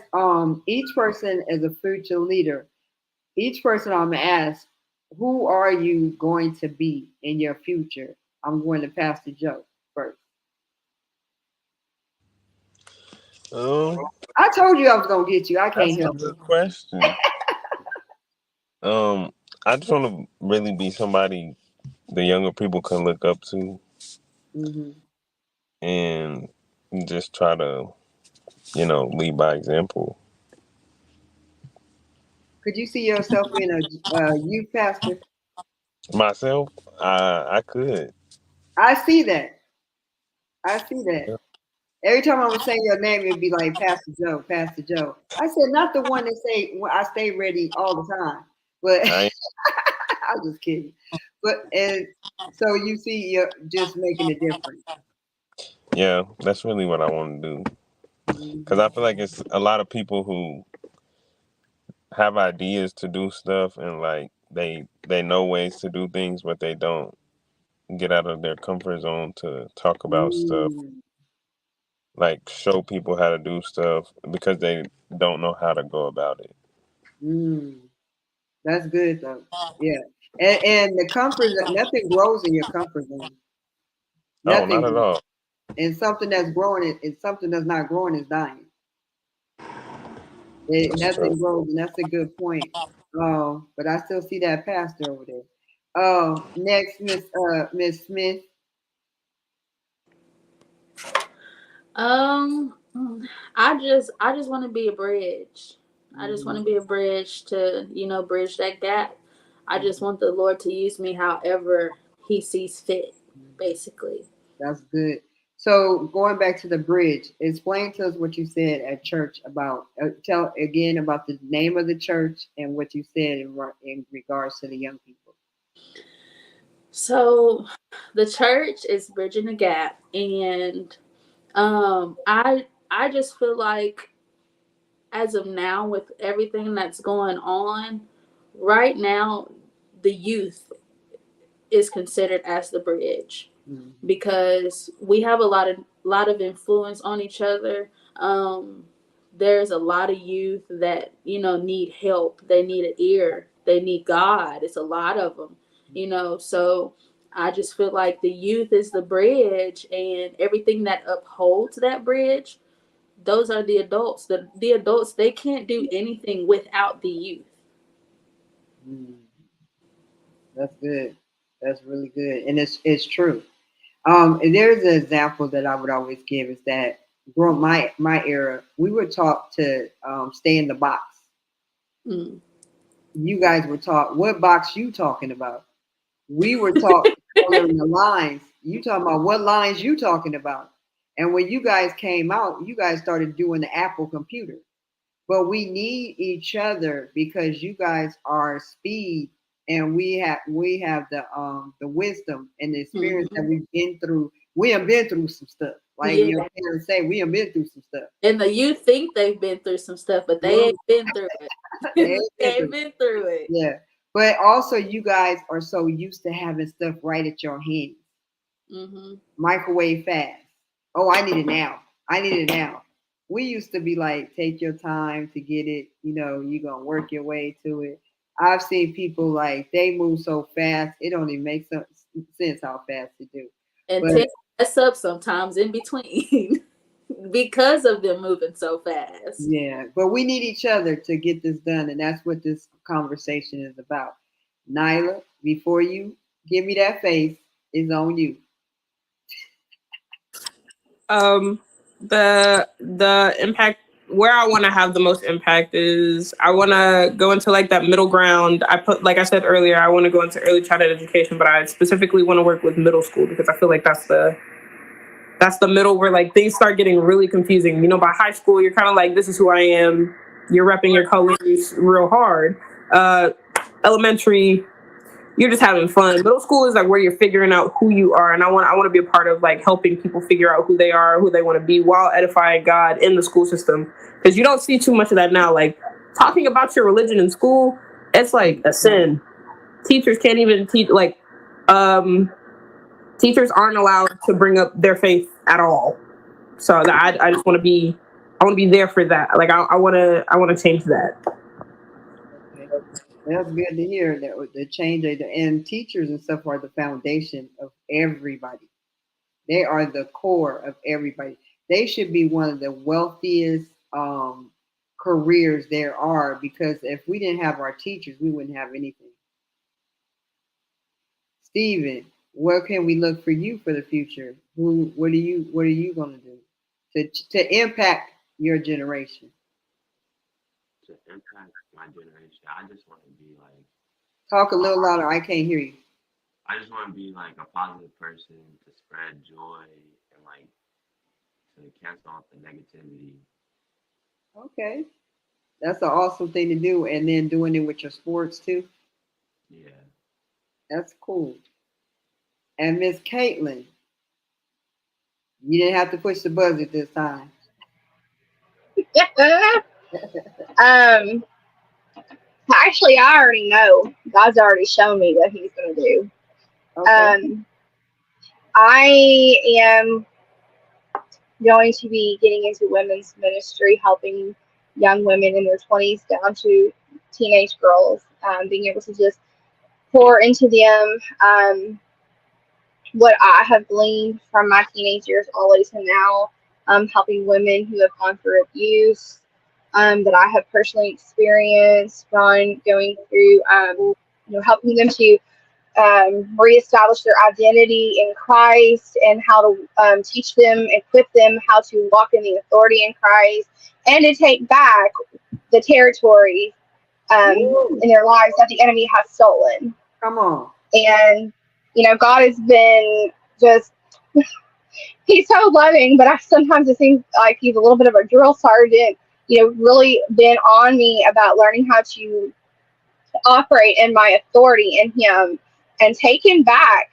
Each person as a future leader, each person I'm gonna ask, who are you going to be in your future? I'm going to Pastor Joe first. I told you I was gonna get you. I can't That's a help good it. question. I just want to really be somebody the younger people can look up to, and just try to, lead by example. Could you see yourself being a youth pastor? Myself, I could. I see that. I see that. Every time I would say your name, it'd be like Pastor Joe, Pastor Joe. I said not the one that say well, I stay ready all the time, but I'm just kidding. But and so you see, you're just making a difference. Yeah, that's really what I want to do. Because I feel like it's a lot of people who have ideas to do stuff, and like they know ways to do things, but they don't get out of their comfort zone to talk about stuff, like show people how to do stuff because they don't know how to go about it. That's good though. Yeah, and the comfort, nothing grows in your comfort zone. Oh, not Nothing at grows. all. And something that's growing, and something that's not growing is dying. That's true. Nothing grows, and that's a good point. But I still see that pastor over there. Oh, next, Miss Smith. Um, I just want to be a bridge. I just want to be a bridge to, bridge that gap. I just want the Lord to use me however He sees fit, basically. That's good. So going back to the bridge, explain to us what you said at church about. Tell again about the name of the church and what you said in regards to the young people. So, the church is bridging the gap, and I just feel like as of now, with everything that's going on right now, the youth is considered as the bridge, because we have a lot of influence on each other. There's a lot of youth that need help. They need an ear. They need God. It's a lot of them. So I just feel like the youth is the bridge, and everything that upholds that bridge, those are the adults. The adults, they can't do anything without the youth. Mm, that's good. That's really good, and it's true. And there's an example that I would always give is that growing my era, we were taught to stay in the box. Mm. You guys were taught what box you talking about. We were taught coloring the lines. You talking about what lines you talking about. And when you guys came out, you guys started doing the Apple computer. But we need each other because you guys are speed and we have the wisdom and the experience that Mm-hmm. we've been through. We have been through some stuff. Like Yeah. your parents say, we have been through some stuff. And the youth think they've been through some stuff, but they ain't been through it. They They ain't been ain't through. been through it. Yeah. But also you guys are so used to having stuff right at your hands. Mm-hmm. Microwave fast. Oh, I need it now. I need it now. We used to be like, take your time to get it. You're gonna work your way to it. I've seen people like they move so fast, it don't even make sense how fast they do. And But tend to mess up sometimes in between because of them moving so fast. yeah, but we need each other to get this done, and that's what this conversation is about. Nyla, before you give me that face, it's on you. The impact where I want to have the most impact is I want to go into like that middle ground. Like I said earlier, I want to go into early childhood education, but I specifically want to work with middle school because I feel like that's the middle where like things start getting really confusing. By high school, you're kind of like, this is who I am. You're repping your colors real hard. Elementary, you're just having fun. Middle school is like where you're figuring out who you are, and I want to be a part of like helping people figure out who they are, who they want to be, while edifying God in the school system. Because you don't see too much of that now. Like talking about your religion in school, it's like a sin. Teachers can't even teach. Like teachers aren't allowed to bring up their faith at all. So I just want to be. I want to be there for that. Like I want to change that. Okay. That's good to hear that the change and teachers and stuff are the foundation of everybody. They are the core of everybody. They should be one of the wealthiest careers there are because if we didn't have our teachers, we wouldn't have anything. Steven, where can we look for you for the future? What are you going to do to impact your generation? To impact my generation, I just want to be like. Talk a little louder. I can't hear you. I just want to be like a positive person to spread joy and like to cancel out the negativity. Okay. That's an awesome thing to do. And then doing it with your sports too. Yeah. That's cool. And Miss Caitlin, you didn't have to push the buzzer this time. Actually, I already know. God's already shown me what He's going to do. Okay. I am going to be getting into women's ministry, helping young women in their 20s down to teenage girls, being able to just pour into them what I have gleaned from my teenage years all the way to now, helping women who have gone through abuse that I have personally experienced, going through, helping them to reestablish their identity in Christ and how to teach them, equip them how to walk in the authority in Christ and to take back the territory in their lives that the enemy has stolen. Come on. And, God has been just, He's so loving, but sometimes it seems like He's a little bit of a drill sergeant, really been on me about learning how to operate in my authority in Him and taking back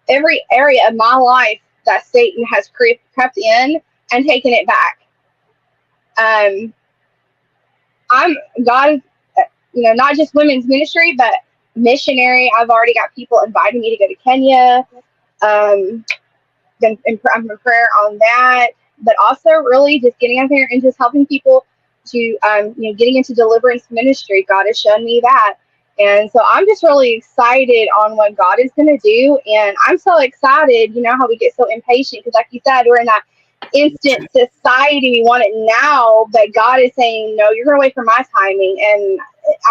every area of my life that Satan has crept in and taken it back. I'm God, not just women's ministry, but missionary. I've already got people inviting me to go to Kenya. I'm in prayer on that, but also really just getting out there and just helping people to, getting into deliverance ministry. God has shown me that. And so I'm just really excited on what God is going to do. And I'm so excited, how we get so impatient because like you said, we're in that instant society. We want it now, but God is saying, no, you're going to wait for my timing. And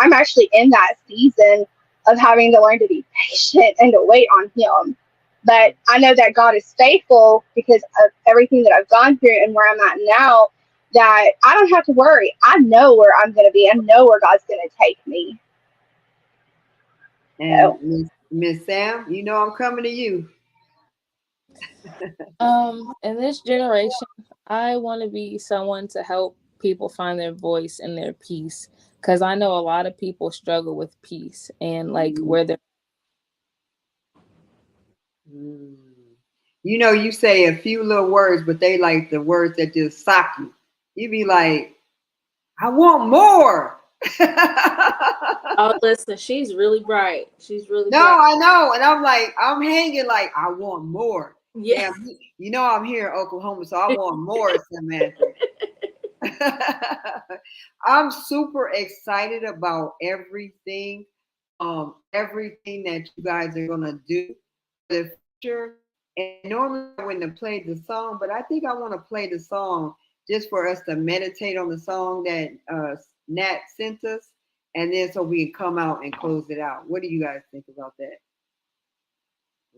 I'm actually in that season of having to learn to be patient and to wait on him. But I know that God is faithful because of everything that I've gone through and where I'm at now, that I don't have to worry. I know where I'm going to be. I know where God's going to take me. And Miss Sam, you know I'm coming to you. In this generation, I want to be someone to help people find their voice and their peace, because I know a lot of people struggle with peace and like where they're. You know, you say a few little words, but they like the words that just sock you. You be like, I want more. Oh, listen, she's really bright. She's really no, bright. I know. And I'm like, I'm hanging like, I want more. Yeah. Damn, you know, I'm here in Oklahoma, so I want more, Samantha. I'm super excited about everything that you guys are gonna do for the future. And normally I wouldn't have played the song, but I think I want to play the song just for us to meditate on the song that Nat sent us, and then so we can come out and close it out. What do you guys think about that?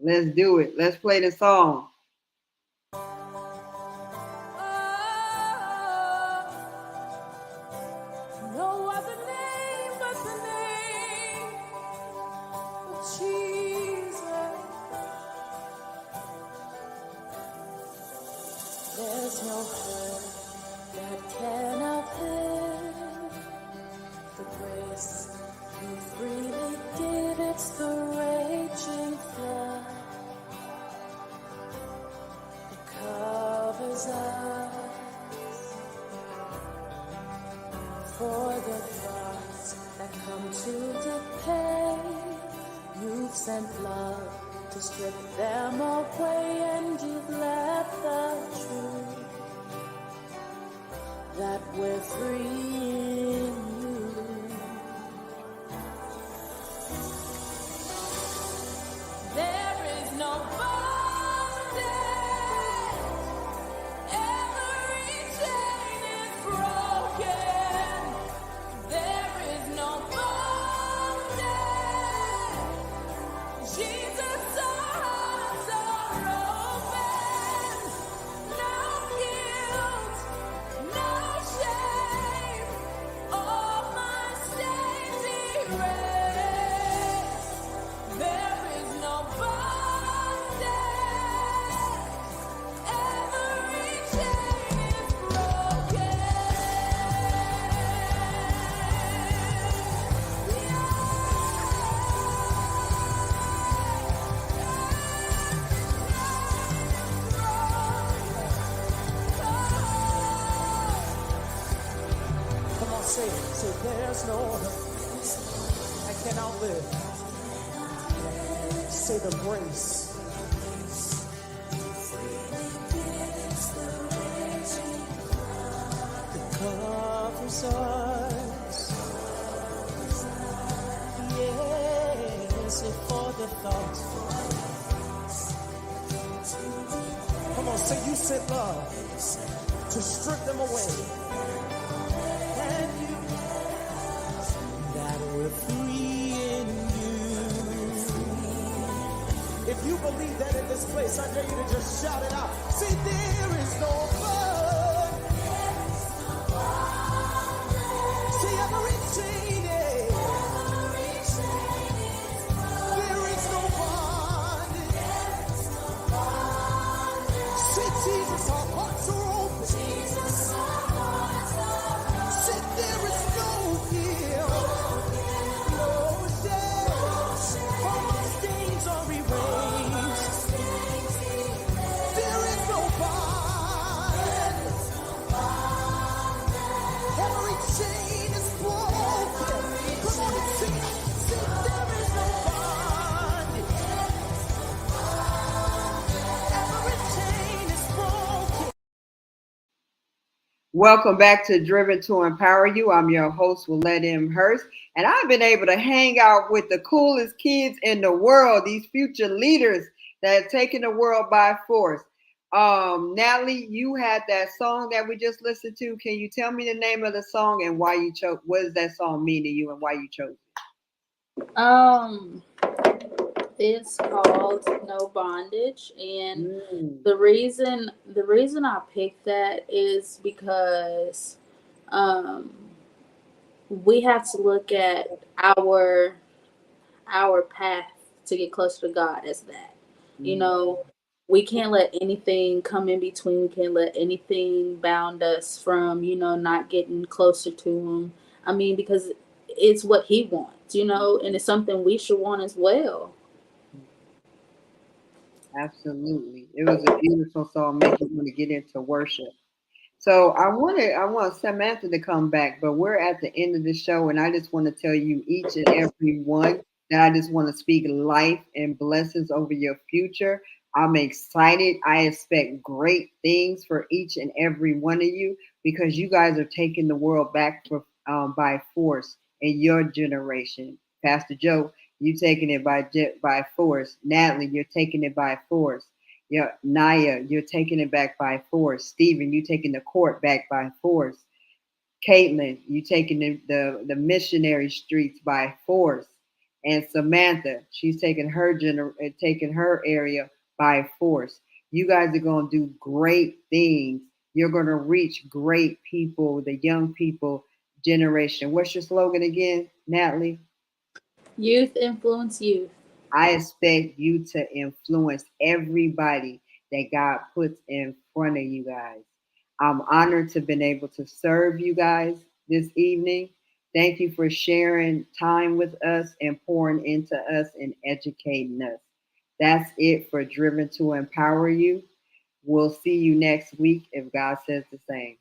Let's do it. Let's play the song. No other name but the name of Jesus. There's no hurt that can outlive the grace you freely give. It's the raging flood that covers us. For the thoughts that come to decay, you've sent love to strip them away, and you've left the truth that we're free in you. There is no bondage, every chain is broken. There is no bondage, Jesus' arms are open. No guilt, no shame, all my sins erased. There is no bondage, every chain is broken. Come on, say there's no other I can outlive. Say the grace. That covers us. Yes, and for the thoughts. Come on, say you sent love to strip them away. And you, that we're free in you. If you believe that in this place, I dare you to just shout it out. Say, there is no blood. Say, every chain is. There is no bondage. Say, Jesus, our hearts are open. Say, there is no guilt. No shame. All my stains are erased. There is no bondage. Every chain is broken. Come on and sing it. Say, there is no bondage. Every chain is broken. Welcome back to Driven to Empower You. I'm your host, Willett M Hurst, and I've been able to hang out with the coolest kids in the world, these future leaders that are taking the world by force. Natalie, you had that song that we just listened to. Can you tell me the name of the song and why you chose? What does that song mean to you and why you chose it? It's called No Bondage, and the reason I picked that is because we have to look at our path to get closer to God as that. You know, we can't let anything come in between. We can't let anything bound us from, not getting closer to Him. I mean, because it's what He wants, and it's something we should want as well. Absolutely. It was a beautiful song, make you want to get into worship. So I want Samantha to come back, but we're at the end of the show, and I just want to tell you each and every one that I just want to speak life and blessings over your future. I'm excited. I expect great things for each and every one of you because you guys are taking the world back by force in your generation. Pastor Joe, you taking it by force. Natalie, you're taking it by force. Yeah, Naya, you're taking it back by force. Stephen, you taking the court back by force. Caitlin, you taking the missionary streets by force. And Samantha, she's taking taking her area by force. You guys are gonna do great things. You're gonna reach great people, the young people generation. What's your slogan again, Natalie? Youth influence youth. I expect you to influence everybody that God puts in front of you guys. I'm honored to have been able to serve you guys this evening. Thank you for sharing time with us and pouring into us and educating us. That's it for Driven to Empower You. We'll see you next week if God says the same.